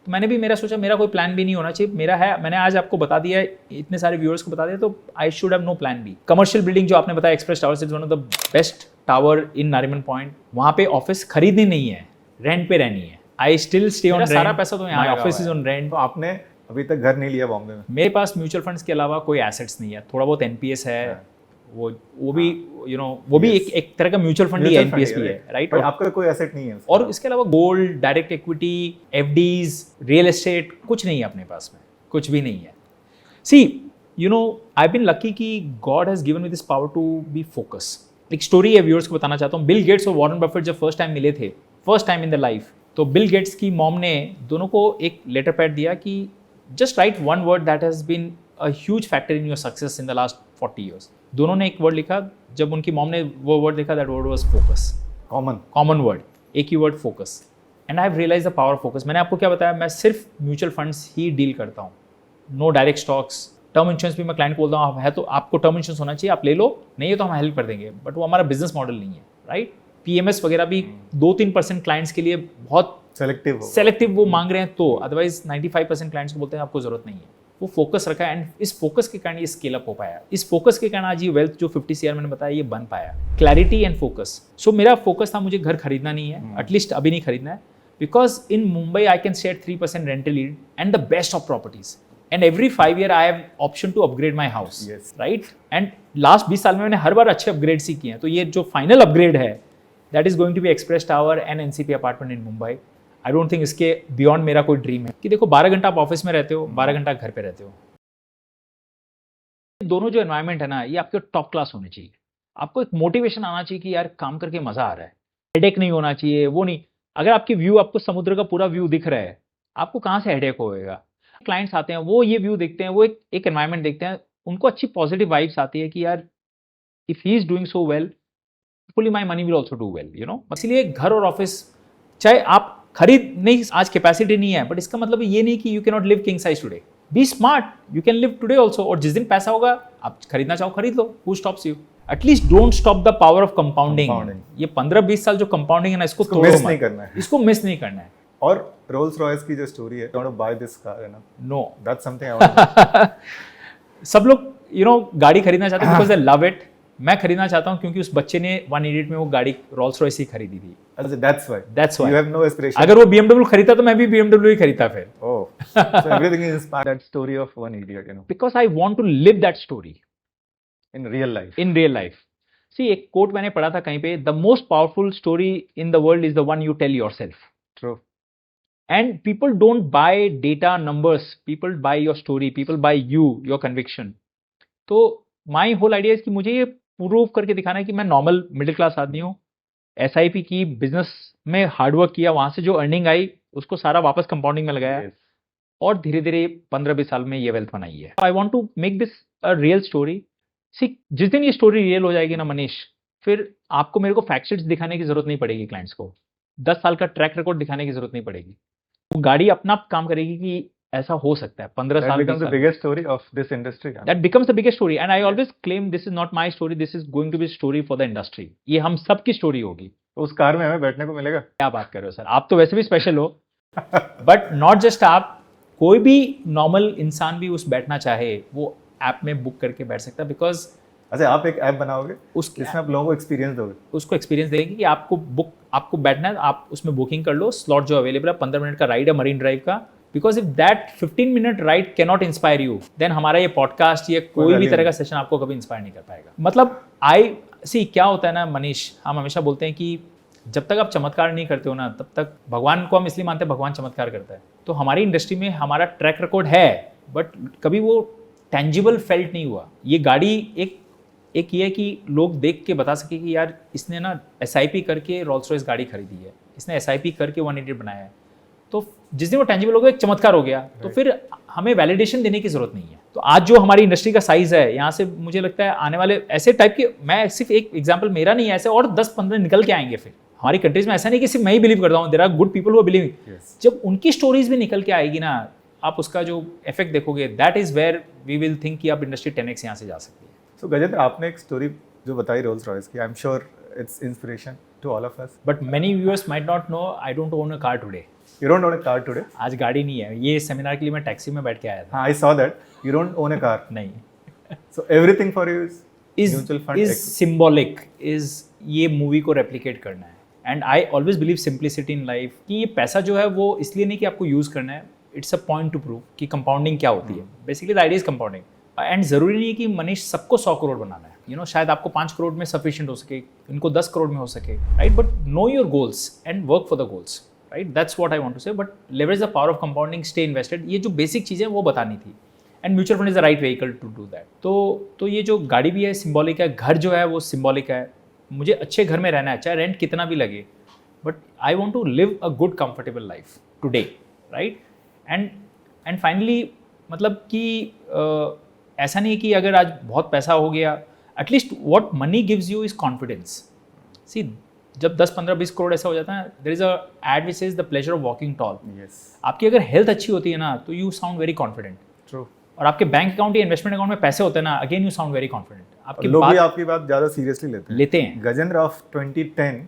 तो मैंने भी मेरा सोचा मेरा कोई प्लान बी नहीं होना चाहिए, मेरा है, मैंने आज आपको बता दिया है, इतने सारे व्यूअर्स को बता दिया, तो I should have no plan B. Commercial building जो आपने बताया, Express Towers is one of the best tower in Nariman Point, वहां पे ऑफिस खरीदनी नहीं है, रेंट पे रहनी है। आई स्टिल स्टे ऑन, सारा पैसा तो यहाँ, ऑफिस इज ऑन रेंट। तो आपने अभी तक घर नहीं लिया बॉम्बे में? मेरे पास म्यूचुअल फंड्स के अलावा कोई एसेट्स नहीं है, थोड़ा बहुत एनपीएस है, वो भी यू नो वो भी एक तरह का म्यूचुअल फंड ही है, एनपीएस भी है, राइट? और आपका कोई एसेट नहीं है और इसके अलावा gold, direct equity, FDs, real estate, कुछ नहीं है अपने पास में, कुछ भी नहीं है। See you know I been lucky कि God has given me this power to be focus. एक स्टोरी है, व्यूअर्स को बताना चाहता हूँ। बिल गेट्स और वॉरेन बफेट जब फर्स्ट टाइम मिले थे, first time in the life, तो बिल गेट्स की मॉम ने दोनों को एक लेटर पैड दिया कि just write one word that has been a huge factor in your success in the last 40 years। दोनों ने एक वर्ड लिखा, जब उनकी मॉम ने वो वर्ड लिखा, that word was focus. Common word, एक ही word, focus. And I have realize the power of focus. मैंने आपको क्या बताया, मैं सिर्फ म्यूचुअल फंड्स ही डील करता हूँ, no direct stocks. Term insurance भी मैं क्लाइंट को बोलता हूँ, है तो आपको टर्म इंश्योरेंस होना चाहिए, आप ले लो, नहीं है तो हम हेल्प कर देंगे, बट वो हमारा बिजनेस मॉडल नहीं है, राइट? पीएमएस वगैरह भी 2-3% क्लाइंट्स के लिए बहुत सेलेक्टिव वो मांग रहे हैं, तो अदरवाइज 95% क्लाइंट्स को बोलते हैं आपको जरूरत नहीं है। वो फोकस रखा है, एंड इस फोकस के कारण ये स्केल अप हो पाया। इस फोकस के कारण आज ये वेल्थ जो 50 CR मैंने बताया, ये बन पाया। Clarity and focus. सो मेरा फोकस था, मुझे घर खरीदना नहीं है, एटलीस्ट अभी नहीं खरीदना है, because in Mumbai I can stay at 3% rental yield and the best of properties, and every 5 year I have option to upgrade my house, right? And last 20 साल में मैंने हर बार अच्छे अपग्रेड्स ही किए हैं, तो ये जो फाइनल अपग्रेड है that is going to be Express Tower and NCP apartment in Mumbai. I don't think इसके बियॉन्ड मेरा कोई ड्रीम है कि देखो 12 घंटा आप ऑफिस में रहते हो, 12 घंटा घर पे रहते हो। दोनों जो एनवायरनमेंट है ना, ये आपके टॉप क्लास होने चाहिए। आपको एक मोटिवेशन आना चाहिए कि यार काम करके मजा आ रहा है, हेडेक नहीं होना चाहिए, वो नहीं। अगर आपकी व्यू, आपको समुद्र का पूरा व्यू दिख रहा है, आपको कहाँ से हेडेक होएगा? क्लाइंट्स आते हैं, वो ये व्यू देखते हैं, वो एक एनवायरनमेंट देखते हैं, उनको अच्छी पॉजिटिव वाइब्स आती है कि यार if he is doing so well, fully my money will also do well, you know. इसलिए घर और ऑफिस, चाहे आप खरीद नहीं, आज कैपेसिटी नहीं है, बट इसका मतलब ये नहीं कि you can not live king size today. Be smart, you can live today also, और जिस दिन पैसा होगा आप खरीदना चाहो खरीद लो, who stops you? At least don't stop the power of compounding. ये 15-20 साल जो कंपाउंडिंग है ना, इसको मिस नहीं करना है, इसको मिस नहीं करना है। और रोल्स रॉयस की जो स्टोरी है, want to buy this car, है ना? No, that's something I want to सब लोग यू नो गाड़ी खरीदना चाहते हैं बिकॉज दे लव इट। मैं खरीदना चाहता हूँ क्योंकि उस बच्चे ने 1 idiot में वो गाड़ी रोल्स रॉयस ही खरीदी थी। that's why you have no aspiration। अगर वो BMW खरीदता तो मैं भी BMW ही खरीदता फिर। oh so everything is inspired that story of 1 idiot, you know, because I want to live that story in real life। See, एक कोट मैंने पढ़ा था कहीं पे, the most powerful story in the world is the one you tell yourself। true। and people don't buy data numbers, people buy your story, people buy you, your conviction। तो my whole idea is कि मुझे ये प्रूव करके दिखाना है कि मैं नॉर्मल मिडिल क्लास आदमी हूँ, SIP की, बिजनेस में हार्डवर्क किया, वहां से जो अर्निंग आई उसको सारा वापस कंपाउंडिंग में लगाया, और धीरे धीरे 15-20 साल में ये वेल्थ बनाई है। I want to make this a real story. See, जिस दिन ये स्टोरी रियल हो जाएगी ना मनीष, फिर आपको मेरे को फैक्ट शीट्स दिखाने की जरूरत नहीं पड़ेगी, क्लाइंट्स को 10 साल का ट्रैक रिकॉर्ड दिखाने की जरूरत नहीं पड़ेगी, वो गाड़ी अपना आप काम करेगी कि ऐसा हो सकता है। 15 साल becomes the biggest story of this industry। That becomes the biggest story, and I always claim this is not my story, this is going to be story for the industry। ये हम सब की स्टोरी होगी। तो उस कार में हमें बैठने को मिलेगा? क्या बात कर रहे हो सर, आप तो वैसे भी स्पेशल हो, बट नॉट जस्ट आप, कोई भी नॉर्मल इंसान भी उस बैठना चाहे वो ऐप में बुक करके बैठ सकता है, बिकॉज अच्छा, आप एक ऐप बनाओगे उस जिसमें आप लोगों को एक्सपीरियंस दोगे? उसको एक्सपीरियंस देंगे कि आपको बैठना है, आप उसमें बुकिंग कर लो, स्लॉट जो अवेलेबल है 15 मिनट का राइड है मरीन ड्राइव का, because if that 15 minute ride can not inspire you, then हमारा ये पॉडकास्ट या कोई भी value तरह का नहीं। सेशन आपको कभी इंस्पायर नहीं कर पाएगा। मतलब क्या होता है ना मनीष, हम हमेशा बोलते हैं कि जब तक आप चमत्कार नहीं करते हो ना, तब तक भगवान को हम इसलिए मानते हैं भगवान चमत्कार करता है। तो हमारी इंडस्ट्री में हमारा ट्रैक रिकॉर्ड है, बट कभी वो टेंजिबल फेल्ट नहीं हुआ। ये गाड़ी एक ये है कि लोग देख के बता सके कि यार इसने ना SIP करके रोल्स रॉयस गाड़ी खरीदी है, इसने SIP करके 180 बनाया है। तो जिस दिन वो टेंजिबल हो गया, एक चमत्कार हो गया, तो फिर हमें वैलिडेशन देने की जरूरत नहीं है। तो आज जो हमारी इंडस्ट्री का साइज है, यहाँ से मुझे लगता है आने वाले ऐसे टाइप के, मैं सिर्फ एक एग्जांपल मेरा नहीं है, ऐसे और 10-15 निकल के आएंगे। फिर हमारी कंट्रीज में ऐसा नहीं कि सिर्फ मैं ही बिलीव करता हूँ, there are good people who believe. Yes. जब उनकी स्टोरीज भी निकल के आएगी ना, आप उसका जो इफेक्ट देखोगे, that is where we will think कि आप इंडस्ट्री 10x यहाँ से जा सकती है। So गजेंद्र, आपने एक स्टोरी जो बताई रोल्स रॉयस की, I am sure it's inspiration to all of us. But many viewers might not know, I don't own a car today. You don't own a car today? आज गाड़ी नहीं है, ये सेमिनार के लिए मैं टैक्सी में बैठ के आया था। हाँ, I saw that you don't own a car. नहीं, so everything for you is mutual fund. Is symbolic, is ये मूवी को रेप्लिकेट करना है। And I always believe simplicity in life, कि ये पैसा जो है वो इसलिए नहीं कि आपको यूज करना है, it's a point two prove कि कंपाउंडिंग क्या होती है। Basically the idea is compounding. And जरूरी नहीं है कि मनीष सबको 100 करोड़ बनाना है, शायद आपको 5 करोड़ में सफिशिएंट हो सके, इनको 10 करोड़ में हो सके, right? But know your goals and work for the goals, right? That's what I want to say. But leverage the power of compounding, stay invested, ये जो बेसिक चीज़ें वो बतानी थी। And mutual fund is the right vehicle to do that. तो ये जो गाड़ी भी है सिंबॉलिक है, घर जो है वो सिंबॉलिक है। मुझे अच्छे घर में रहना है, चाहे रेंट कितना भी लगे, but I want to live a good comfortable life today, right? And finally मतलब कि ऐसा नहीं है कि अगर आज बहुत पैसा हो गया, at least what money gives you is confidence. See, जब 10-15-20 करोड़ ऐसा हो जाता है, there is a ad which is the pleasure of walking tall. Yes, आपकी अगर हेल्थ अच्छी होती है ना, तो you sound very confident. True. और आपके बैंक अकाउंट या इन्वेस्टमेंट अकाउंट में पैसे होते हैं ना, again you sound very confident. आपकी लोग भी बात आपकी बात ज़्यादा सीरियसली लेते हैं। Gajendra of 2010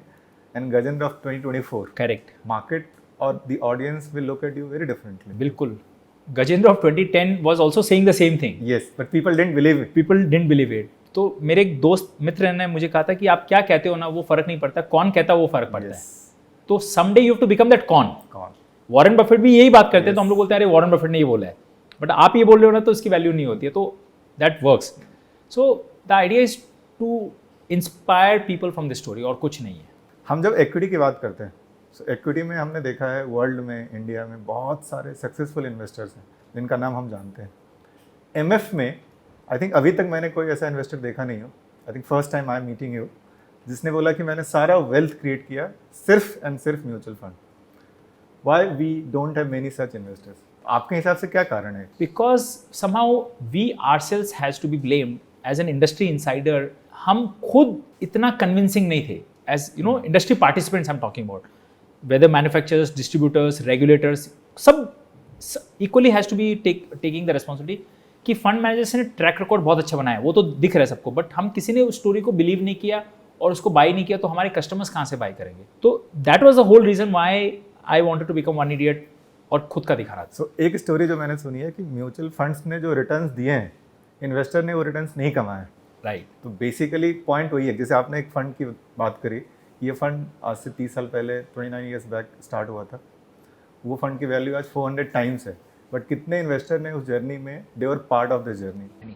and Gajendra of 2024, correct, market और the audience will look at you very differently. बिल्कुल। Gajendra of 2010 was also saying the same thing. Yes, but people didn't believe it. People didn't believe it. तो मेरे एक दोस्त मित्र ने मुझे कहा था कि आप क्या कहते हो ना, वो फर्क नहीं पड़ता, कौन कहता है वो फर्क पड़ता Yes. है। तो someday you have to become that कौन। वॉरेन बफेट भी यही बात करते हैं, तो हम लोग बोलते हैं अरे वॉरेन बफेट ने ये बोला है, बट आप ये बोल रहे हो ना तो इसकी वैल्यू नहीं होती है। तो that works. So the idea is to inspire people from this story, और कुछ नहीं है। हम जब इक्विटी की बात करते हैं, सो इक्विटी में हमने देखा है वर्ल्ड में, इंडिया में बहुत सारे सक्सेसफुल इन्वेस्टर्स हैं जिनका नाम हम जानते हैं। एमएफ में आई थिंक अभी तक मैंने कोई ऐसा इन्वेस्टर देखा नहीं हो, I think first time I am meeting you, जिसने बोला कि मैंने सारा वेल्थ क्रिएट किया सिर्फ एंड सिर्फ mutual fund. Why we don't have many such investors? आपके हिसाब से क्या कारण है? Because somehow we ourselves has to be blamed as an industry insider. हम खुद इतना कन्विंसिंग नहीं थे as industry participants. I am talking about whether manufacturers, distributors, regulators, सब equally has to be taking the responsibility कि फंड मैनेजर्स ने ट्रैक रिकॉर्ड बहुत अच्छा बनाया, वो तो दिख रहा है सबको, बट हम किसी ने उस स्टोरी को बिलीव नहीं किया और उसको बाय नहीं किया, तो हमारे कस्टमर्स कहाँ से बाय करेंगे? तो that was the whole reason why I wanted to become one idiot, और खुद का दिखा रहा था। सो एक स्टोरी जो मैंने सुनी है कि म्यूचुअल फंड्स ने जो रिटर्न्स दिए हैं, इन्वेस्टर ने वो रिटर्न्स नहीं कमाए। राइट। तो बेसिकली पॉइंट वही है, जैसे आपने एक फ़ंड की बात करी, ये फ़ंड आज से 30 साल पहले 29 ईयर्स बैक स्टार्ट हुआ था, वो फंड की वैल्यू आज 400 टाइम्स है, बट कितने इन्वेस्टर ने उस जर्नी में, they were part of this journey.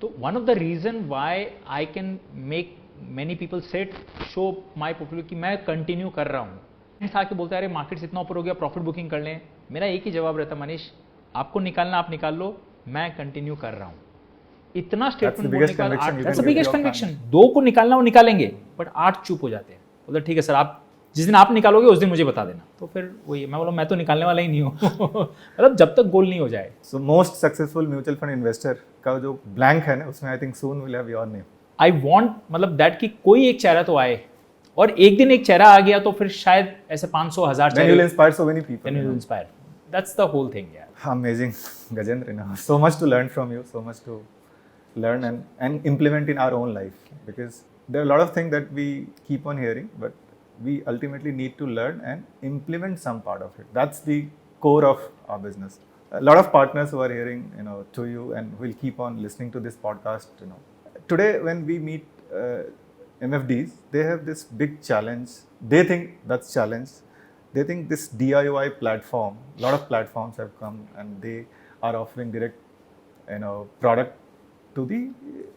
तो one of the reason why I can make many people set show my popular कि मैं कंटिन्यू कर रहा हूँ। था कि बोलते हैं अरे मार्केट इतना ऊपर हो गया, प्रॉफिट बुकिंग कर लें। मेरा एक ही जवाब रहता, मनीष आपको निकालना आप निकाल लो, मैं कंटिन्यू कर रहा हूँ। इतना स्टेटमेंट बोलने के बाद दैट्स द बिगेस्ट कन्विक्शन। 2 को निकालना वो निकालेंगे, बट 8 चुप हो जाते हैं, बोलते ठीक है सर, आप जिस दिन आप निकालोगे उस दिन मुझे बता देना। तो फिर वही मैं बोला, मैं तो निकालने वाला ही नहीं हूँ मतलब जब तक गोल नहीं हो जाए। So most successful mutual fund investor का जो ब्लैंक है ना, उसमें I think soon will have your name. I want मतलब दैट कि कोई एक चेहरा तो आए, और एक दिन एक चेहरा आ गया तो फिर शायद ऐसे 500,000 Then you'll inspire so many people. Then you'll inspire. That's the whole thing, yeah. Amazing, Gajendra. So much to learn from you, so much to learn and implement in our own life. Because there are a lot of things that we keep on hearing, but we ultimately need to learn and implement some part of it. That's the core of our business. a lot of partners who are hearing, to you and will keep on listening to this podcast, today when we meet MFDs, they have this big challenge. They think that's challenge. They think this DIY platform, a lot of platforms have come and they are offering direct, product to the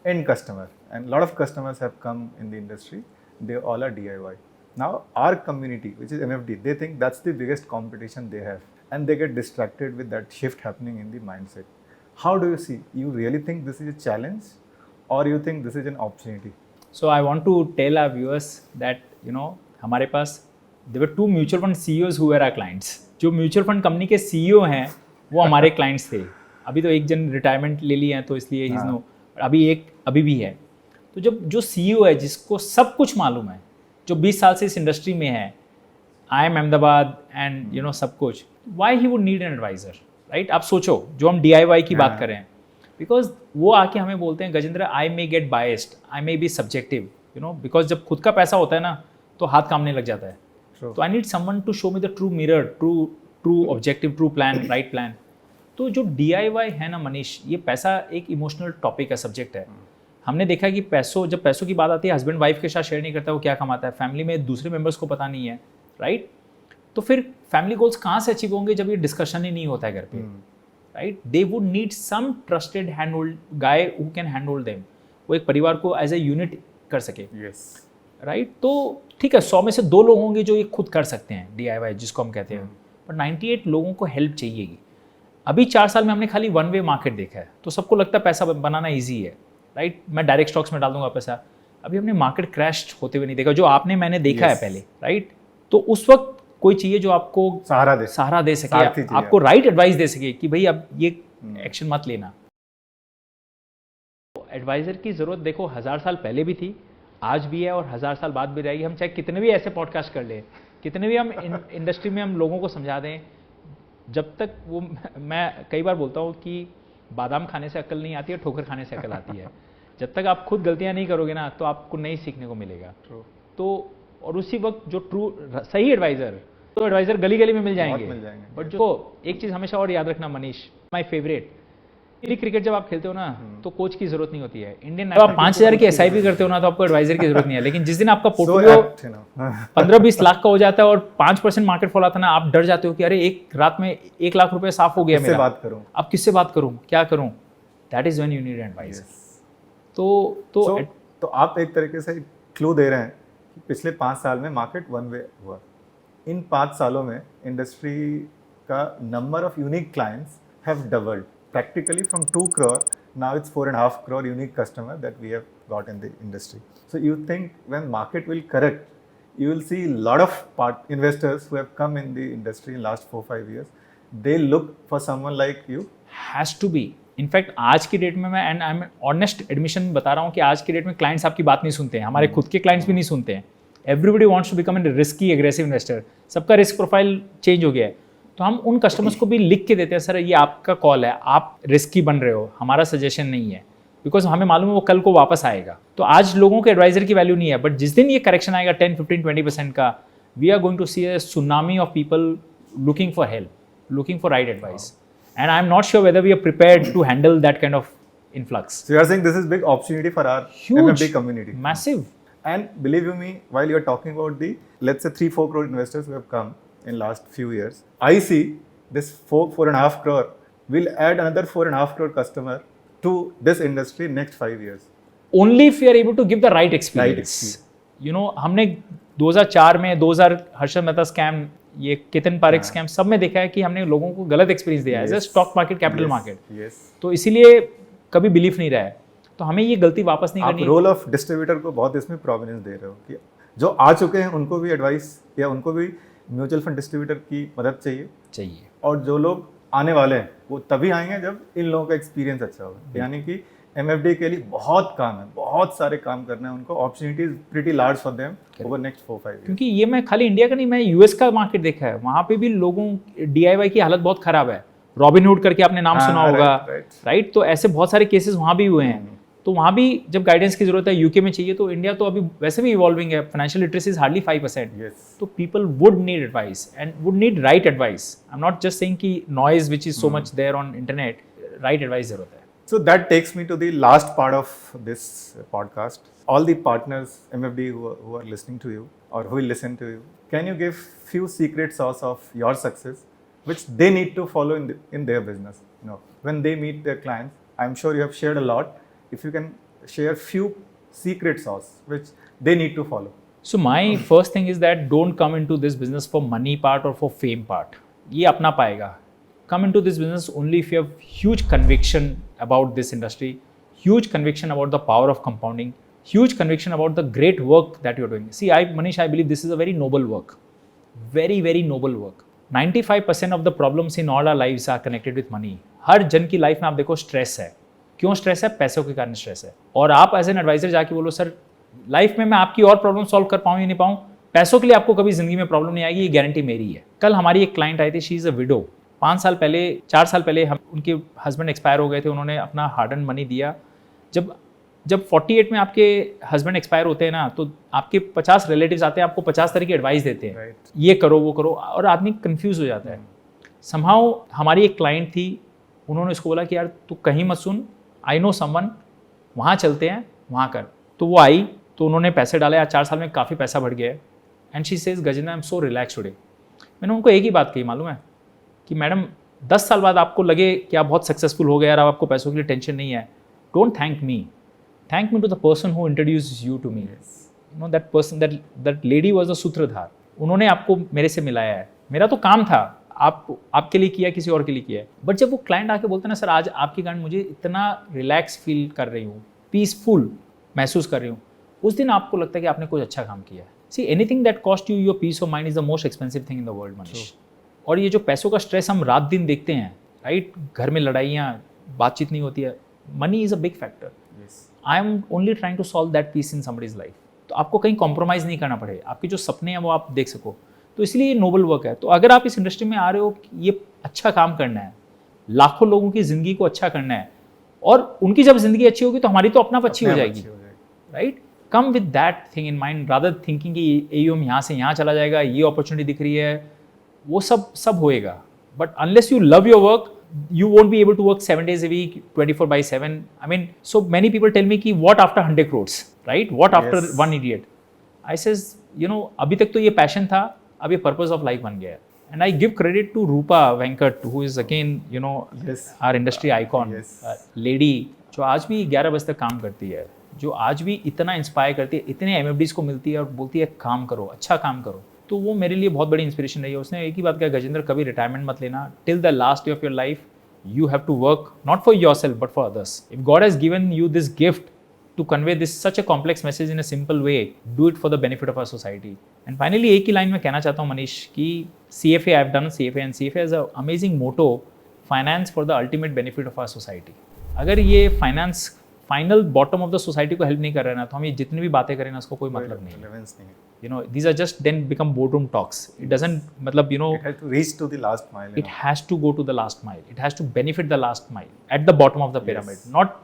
end customer. And a lot of customers have come in the industry. They all are DIY. Now our community, which is MFD, they think that's the biggest competition they have. And they get distracted with that shift happening in the mindset. How do you see? You really think this is a challenge or you think this is an opportunity? So I want to tell our viewers that, हमारे पास there were 2 mutual fund CEOs who were our clients. जो mutual fund company के CEO हैं वो हमारे clients थे. अभी तो एक जन रिटायरमेंट ले लिए हैं तो इसलिए he's no, अभी भी है. तो जब जो CEO है जिसको सब कुछ मालूम है, जो 20 साल से इस इंडस्ट्री में है, IIM अहमदाबाद एंड सब कुछ, why he would need an advisor, right? आप सोचो जो हम DIY की बात कर रहे हैं, बिकॉज वो आके हमें बोलते हैं Gajendra I may get biased, I may be subjective, because जब खुद का पैसा होता है ना तो हाथ कामने लग जाता है. तो I need someone to show me the true mirror, true objective, true plan, right plan. तो जो DIY है ना मनीष, ये पैसा एक इमोशनल टॉपिक है, सब्जेक्ट है. हमने देखा कि जब पैसों की बात आती है, हस्बैंड वाइफ के साथ शेयर नहीं करता वो क्या कमाता है, फैमिली में दूसरे मेंबर्स को पता नहीं है, राइट? तो फिर फैमिली गोल्स कहाँ से अचीव होंगे जब ये डिस्कशन ही नहीं होता है घर पे, right? They would need some trusted hand hold guy who can hand hold them. वो एक परिवार को एज ए यूनिट कर सके, राइट? तो ठीक है, 100 में से 2 लोग होंगे जो ये खुद कर सकते हैं DIY जिसको हम कहते हैं, पर 98 लोगों को हेल्प चाहिएगी. अभी 4 साल में हमने खाली वन वे मार्केट देखा है, तो सबको लगता है पैसा बनाना ईजी है, राइट? मैं डायरेक्ट स्टॉक्स में डाल दूंगा पैसा. अभी हमने मार्केट क्रैश होते हुए नहीं देखा, जो मैंने देखा है पहले, राइट? तो उस वक्त कोई चाहिए जो आपको सहारा दे सके, आपको राइट एडवाइस दे सके कि भाई अब ये एक्शन मत लेना. एडवाइजर की जरूरत देखो 1000 साल पहले भी थी, आज भी है और 1000 साल बाद भी रहेगी. हम चाहे कितने भी ऐसे पॉडकास्ट कर लें, कितने भी हम इंडस्ट्री में हम लोगों को समझा दें, जब तक वो, मैं कई बार बोलता हूँ कि बादाम खाने से अक्ल नहीं आती है, ठोकर खाने से अक्ल आती है. जब तक आप खुद गलतियाँ नहीं करोगे ना तो आपको नहीं सीखने को मिलेगा. तो और उसी वक्त जो सही एडवाइजर, तो एडवाइजर गली गली में मिल जाएंगे. बट जो एक चीज़ हमेशा और याद रखना मनीष, माय फेवरेट, क्रिकेट जब आप खेलते हो ना तो कोच की जरूरत नहीं होती है. इंडियन आप 5000 की SIP करते हो ना तो आपको एडवाइजर की जरूरत नहीं है. लेकिन जिस दिन आपका पोर्टफोलियो 15-20 लाख का हो जाता है और 5% मार्केट फॉल आता है ना, आप डर जाते हो कि अरे एक रात में 1 लाख रुपए साफ हो गया मेरा, अब किससे बात करूं, क्या करूं? That is when you need advisor. तो आप एक तरीके से क्लू दे रहे हैं कि पिछले 5 साल में मार्केट वन वे हुआ. इन 5 सालों में इंडस्ट्री का number of unique clients have doubled. Practically from 2 crore, now it's 4.5 crore unique customer that we have got in the industry. So you think when market will correct, you will see a lot of investors who have come in the industry in last 4-5 years. They look for someone like you. Has to be. In fact आज की डेट में मैं and I M honest admission बता रहा हूँ कि आज की डेट में क्लाइंट्स आपकी बात नहीं सुनते हैं, हमारे खुद के क्लाइंट्स भी नहीं सुनते हैं. Everybody wants to become an risky aggressive investor. सबका रिस्क प्रोफाइल चेंज हो गया है. तो हम उन कस्टमर्स को भी लिख के देते हैं, सर ये आपका कॉल है, आप रिस्की बन रहे हो, हमारा सजेशन नहीं है, बिकॉज हमें मालूम है वो कल को वापस आएगा. तो आज लोगों के एडवाइजर की वैल्यू नहीं है, बट जिस दिन ये करेक्शन आएगा 10-15-20% का, we are going to see a tsunami of people looking for help, looking for right advice. And I am not sure whether we are prepared to handle that kind of influx. So you are saying this is big opportunity for our MFD community. Massive. And believe you me, while you are talking about the, let's say 3-4 crore investors who have come in last few years, I see this 4.5 crore will add another 4.5 crore customer to this industry next 5 years. Only if we are able to give the right experience. You know, हमने 2004 में 2000 हर्षद मेहता स्कैम, ये केतन पारेख स्कैम, सब में देखा है कि हमने लोगों को गलत एक्सपीरियंस दिया है as a stock market, capital market. तो इसीलिए कभी बिलीफ नहीं रहा है. तो हमें ये गलती वापस नहीं करनी. आप रोल ऑफ डिस्ट्रीब्यूटर को बहुत इसमें प्रोमिनेंस दे रहे हो कि जो आ चुके हैं उनको भी एडवाइस या उनको भी म्यूचुअल फंड डिस्ट्रीब्यूटर की मदद चाहिए, और जो लोग आने वाले हैं वो तभी आएंगे जब इन लोगों का एक्सपीरियंस अच्छा होगा. यानी कि MFD के लिए बहुत काम है, बहुत सारे काम करना है उनको. Opportunities pretty large for them over next 4-5 years. क्योंकि ये मैं खाली इंडिया का नहीं, मैं US का मार्केट देखा है, वहाँ पे भी लोगों DIY की हालत बहुत खराब है. रॉबिनहुड करके आपने नाम सुना होगा, राइट? तो ऐसे बहुत सारे केसेस वहाँ भी हुए हैं. तो वहाँ भी जब गाइडेंस की जरूरत है, यूके में चाहिए, तो इंडिया तो अभी वैसे भी इवॉल्विंग है, financial literacy is hardly 5%. Yes. तो people would need advice and would need right advice. I am not just saying कि noise which is so much there on internet, right advice जरूरत है. So that takes me to the last part of this podcast. All the partners, MFD, who are listening to you or who will listen to you, can you give few secret sauce of your success which they need to follow in their business? You know, when they meet their clients, I'm sure you have shared a lot. If you can share few secret sauce which they need to follow. So my first thing is that don't come into this business for money part or for fame part. ये अपना पाएगा. Come into this business only if you have huge conviction about this industry, huge conviction about the power of compounding, huge conviction about the great work that you're doing. See, Manish, I believe this is a very noble work. Very, very noble work. 95% of the problems in all our lives are connected with money. हर जन की लाइफ में आप देखो स्ट्रेस है. क्यों स्ट्रेस है? पैसों के कारण स्ट्रेस है. और आप एज एन एडवाइजर जाके बोलो सर लाइफ में मैं आपकी और प्रॉब्लम सॉल्व कर पाऊँ या नहीं पाऊँ, पैसों के लिए आपको कभी जिंदगी में प्रॉब्लम नहीं आएगी, ये गारंटी मेरी है. कल हमारी एक क्लाइंट आई थी, शी इज़ अ विडो. 4 साल पहले हम उनके हस्बैंड एक्सपायर हो गए थे. उन्होंने अपना हार्ड एंड मनी दिया. जब 48 में आपके हस्बैंड एक्सपायर होते हैं ना, तो आपके 50 रिलेटिव्स आते हैं, आपको 50 तरह की एडवाइस देते हैं. Right. ये करो वो करो, और आदमी कंफ्यूज हो जाता है. समहाउ हमारी एक क्लाइंट थी, उन्होंने उसको बोला कि यार तू कहीं मत सुन, आई नो समवन, वहाँ चलते हैं, वहाँ कर. तो वो आई, तो उन्होंने पैसे डाले. आज 4 साल में काफ़ी पैसा बढ़ गया है. And she says Gajendra I am so relax today. मैंने उनको एक ही बात कही, मालूम है, कि मैडम 10 साल बाद आपको लगे कि आप बहुत सक्सेसफुल हो गए यार, अब आपको पैसों के लिए टेंशन नहीं है, don't thank me, thank me to the person who introduce you to me. You know that person, that lady was a सूत्रधार. उन्होंने आपको मेरे से मिलाया है. मेरा तो काम था, आपके लिए किया, किसी और के लिए किया. बट जब वो क्लाइंट आके बोलते हैं ना सर आज आपके कारण मुझे इतना रिलैक्स फील कर रही हूँ, पीसफुल महसूस कर रही हूँ, उस दिन आपको लगता है कि आपने कुछ अच्छा काम किया है. See anything that cost you your peace of mind is the most expensive thing in the world, Manish. और ये जो पैसों का स्ट्रेस हम रात दिन देखते हैं, राइट, घर में लड़ाइयाँ, बातचीत नहीं होती है, money is a big factor. I am only trying to solve that piece in somebody's life. तो आपको कहीं कॉम्प्रोमाइज़ नहीं करना पड़े, आपके जो सपने हैं वो आप देख सको. तो इसलिए ये नोबल वर्क है. तो अगर आप इस इंडस्ट्री में आ रहे हो, ये अच्छा काम करना है, लाखों लोगों की ज़िंदगी को अच्छा करना है, और उनकी जब ज़िंदगी अच्छी होगी तो हमारी तो अपना अच्छी हो जाएगी, right. Come with that thing in mind rather thinking कि AUM यहाँ से यहाँ चला जाएगा, ये अपॉर्चुनिटी दिख रही है, वो सब होएगा. But unless you love your work, you won't be able to work 7 days a week, 24/7. I mean, so many people tell me कि what after 100 crores, right? What after Yes. one idiot? I says, you know, अभी तक तो ये पैशन था, अब ये पर्पस ऑफ लाइफ बन गया है. And I give credit to Rupa Venkat, who is again, you know, Yes. our industry icon, Yes. lady, जो आज भी 11 बजे तक काम करती है, जो आज भी इतना इंस्पायर करती है, इतने MFDs को मिलती है और बोलती है काम करो, अच्छा काम करो. तो वो मेरे लिए बहुत बड़ी इंस्पिरेशन रही है. उसने एक ही बात कहा, गजेंद्र कभी रिटायरमेंट मत लेना, till the last day of your life you have to work not for yourself but for others. If God has given you this gift to convey this such a complex message in a simple way, do it for the benefit of our society. And finally एक ही लाइन में कहना चाहता हूँ मनीष कि CFA, I have done CFA and CFA has an amazing motto, finance for the ultimate benefit of our society. अगर ये finance final bottom of the society को हेल्प नहीं कर रहा है ना, तो हम ये जितनी भी बातें करें ना, उसको कोई मतलब नहीं है. You know, these are just then become boardroom talks. It doesn't, मतलब, you know, It has to reach to the last mile. it has to go to the last mile. It has to benefit the last mile at the bottom of the pyramid, Yes. not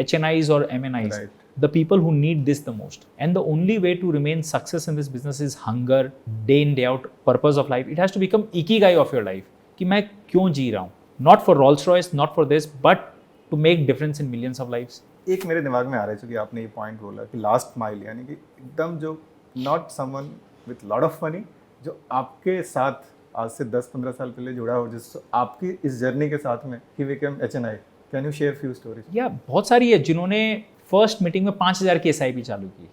HNIs or MNIs. Right. The people who need this the most. And the only way to remain success in this business is hunger, day in, day out, purpose of life. It has to become ikigai of your life. कि मैं क्यों जी रहा हूँ? Not for Rolls Royce, not for this, but to make difference in millions of lives. एक मेरे दिमाग में आ रहा है, क्योंकि आपने ये पॉइंट बोला कि लास्ट माइल, यानी कि एकदम जो not someone with lot of money, जो आपके साथ आज से 10-15 साल पहले जुड़ा हो, जिस आपकी इस जर्नी के साथ में he became HNI. Can you share few stories? या बहुत सारी है जिन्होंने फर्स्ट मीटिंग में 5,000 की SIP चालू की,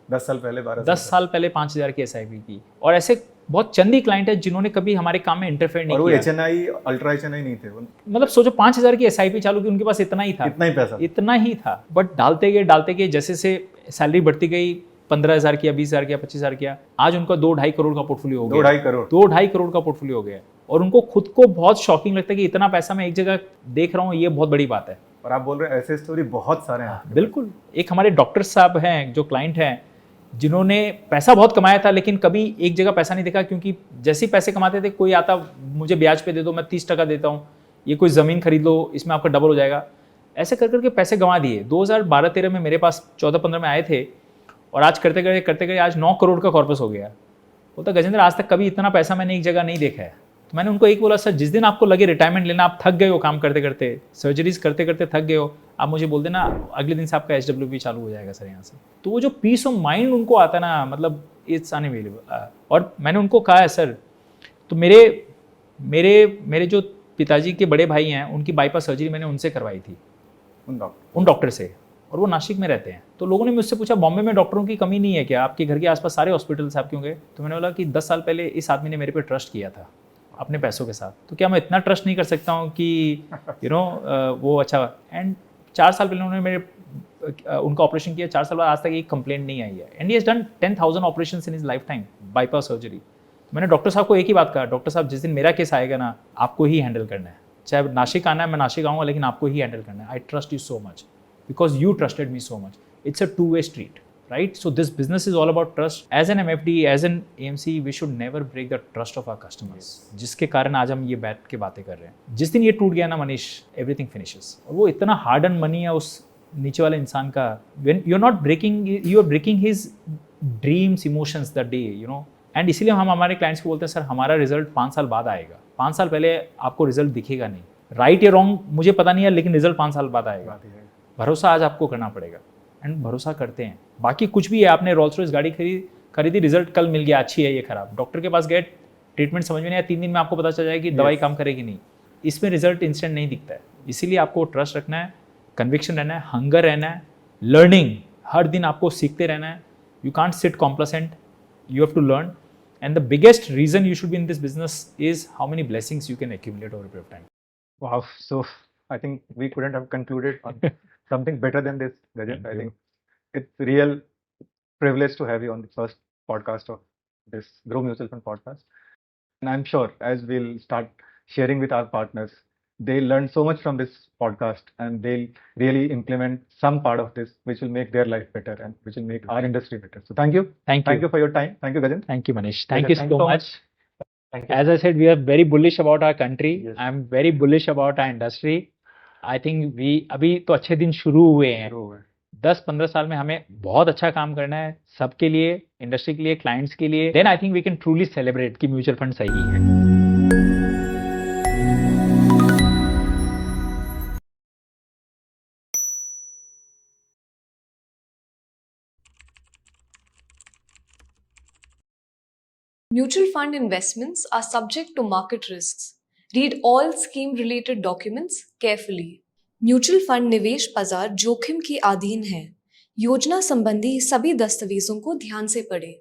10 साल पहले, 12 10 साल पहले 5,000 की SIP की. और ऐसे बहुत चंदी क्लाइंट है जिन्होंने कभी हमारे काम में इंटरफेयर नहीं और वो किया. HNI अल्ट्रा HNI नहीं थे, मतलब सोचो 5,000 की SIP चालू की, उनके पास इतना ही था, इतना ही पैसा. इतना ही था. बट डालते गए जैसे से सैलरी बढ़ती गई, 15,000 किया, 20,000 किया, 25,000 किया, आज उनका 2-2.5 करोड़ का पोर्टफोलियो हो गया. 2-2.5 करोड़ 2-2.5 करोड़ का पोर्टफोलियो हो गया. और उनको खुद को बहुत शॉकिंग लगता है कि इतना पैसा मैं एक जगह देख रहा हूँ, ये बहुत बड़ी बात है. और आप बोल रहे हैं ऐसे स्टोरी बहुत सारे हैं. बिल्कुल. एक हमारे डॉक्टर साहब हैं जो क्लाइंट हैं, जिन्होंने पैसा बहुत कमाया था लेकिन कभी एक जगह पैसा नहीं देखा, क्योंकि जैसे ही पैसे कमाते थे कोई आता, मुझे ब्याज पे दे दो, मैं 30% देता हूँ, ये कोई ज़मीन खरीद लो, इसमें आपका डबल हो जाएगा. ऐसे कर करके पैसे गंवा दिए। 2012-13 में मेरे पास 14-15 में आए थे और आज करते करते आज 9 करोड़ का कॉर्पस हो गया। बोलता गजेंद्र आज तक कभी इतना पैसा मैंने एक जगह नहीं देखा है। तो मैंने उनको एक बोला सर जिस दिन आपको लगे रिटायरमेंट लेना, आप थक गए हो काम करते करते, सर्जरीज करते करते थक गए हो, आप मुझे बोल देना, अगले दिन से आपका HWP चालू हो जाएगा सर यहाँ से। तो वो जो पीस ऑफ माइंड उनको आता है ना, मतलब इट्स अनअवेलेबल। और मैंने उनको कहा है सर, तो मेरे जो पिताजी के बड़े भाई हैं उनकी बाईपास सर्जरी मैंने उनसे करवाई थी, उन डॉक्टर से, और वो नासिक में रहते हैं। तो लोगों ने मुझसे पूछा बॉम्बे में डॉक्टरों की कमी नहीं है क्या, आपके घर के आसपास सारे हॉस्पिटल्स आप क्यों गए? तो मैंने बोला कि 10 साल पहले इस आदमी ने मेरे पे ट्रस्ट किया था अपने पैसों के साथ, तो क्या मैं इतना ट्रस्ट नहीं कर सकता हूँ कि वो अच्छा। एंड 4 साल पहले उन्होंने उनका ऑपरेशन किया, 4 साल बाद आज तक एक कंप्लेंट नहीं आई है। And he has done 10,000 operations in his life time, bypass surgery. मैंने डॉक्टर साहब को एक ही बात कहा, डॉक्टर साहब जिस दिन मेरा केस आएगा ना, आपको ही हैंडल करना है, चाहे नासिक आना है मैं नासिक आऊँगा, लेकिन आपको ही हैंडल करना है। I trust you so much because you trusted me so much. It's a two-way street, right? So this business is all about trust. As an MFD, as an AMC, we should never break the trust of our customers. जिसके कारण आज हम ये बैठ के बातें कर रहे हैं। जिस दिन ये टूट गया ना मनीष, everything finishes. और वो इतना hard earned money है उस नीचे वाले इंसान का, when you're not breaking, you are breaking his dreams, emotions that day, you know. And इसीलिए हम हमारे क्लाइंट्स को बोलते हैं सर हमारा रिजल्ट 5 साल बाद आएगा, 5 साल पहले आपको रिजल्ट दिखेगा नहीं, राइट या रॉन्ग मुझे पता नहीं है, लेकिन रिजल्ट 5 साल बाद आएगा। भरोसा आज आपको करना पड़ेगा, एंड भरोसा करते हैं। बाकी कुछ भी है, आपने रोल्स रॉयस गाड़ी खरीदी, रिजल्ट कल मिल गया, अच्छी है ये खराब, डॉक्टर के पास गए, ट्रीटमेंट समझ में नहीं आया, 3 दिन में आपको पता चल जाएगा कि दवाई काम करेगी नहीं। इसमें रिजल्ट इंस्टेंट नहीं दिखता है, इसीलिए आपको ट्रस्ट रखना है, कन्विक्शन रहना है, हंगर रहना है, लर्निंग, हर दिन आपको सीखते रहना है। You can't sit complacent, you have to learn, and the biggest reason you should be in this business is how many blessings you can accumulate over a period of time. Wow, so I think we couldn't have concluded on something better than this, Gajat. I think it's real privilege to have you on the first podcast of this Grow Mutual Fund podcast. And I'm sure as we'll start sharing with our partners, they'll learn so much from this podcast and they'll really implement some part of this which will make their life better and which will make our industry better. So thank you. Thank you for your time. Thank you, Gajat. Thank you, Manish. Thank you Thank so much. Thank you. As I said, we are very bullish about our country. Yes. I'm very bullish about our industry. I think अभी तो अच्छे दिन शुरू हुए हैं। 10-15 साल में हमें बहुत अच्छा काम करना है, सबके लिए, इंडस्ट्री के लिए, क्लाइंट्स के लिए। Then I think we can truly celebrate कि म्यूचुअल फंड सही है। Mutual fund investments are subject to market risks. Read all scheme-related documents carefully. Mutual fund निवेश बाजार जोखिम के अधीन है। योजना संबंधी सभी दस्तावेजों को ध्यान से पढ़ें।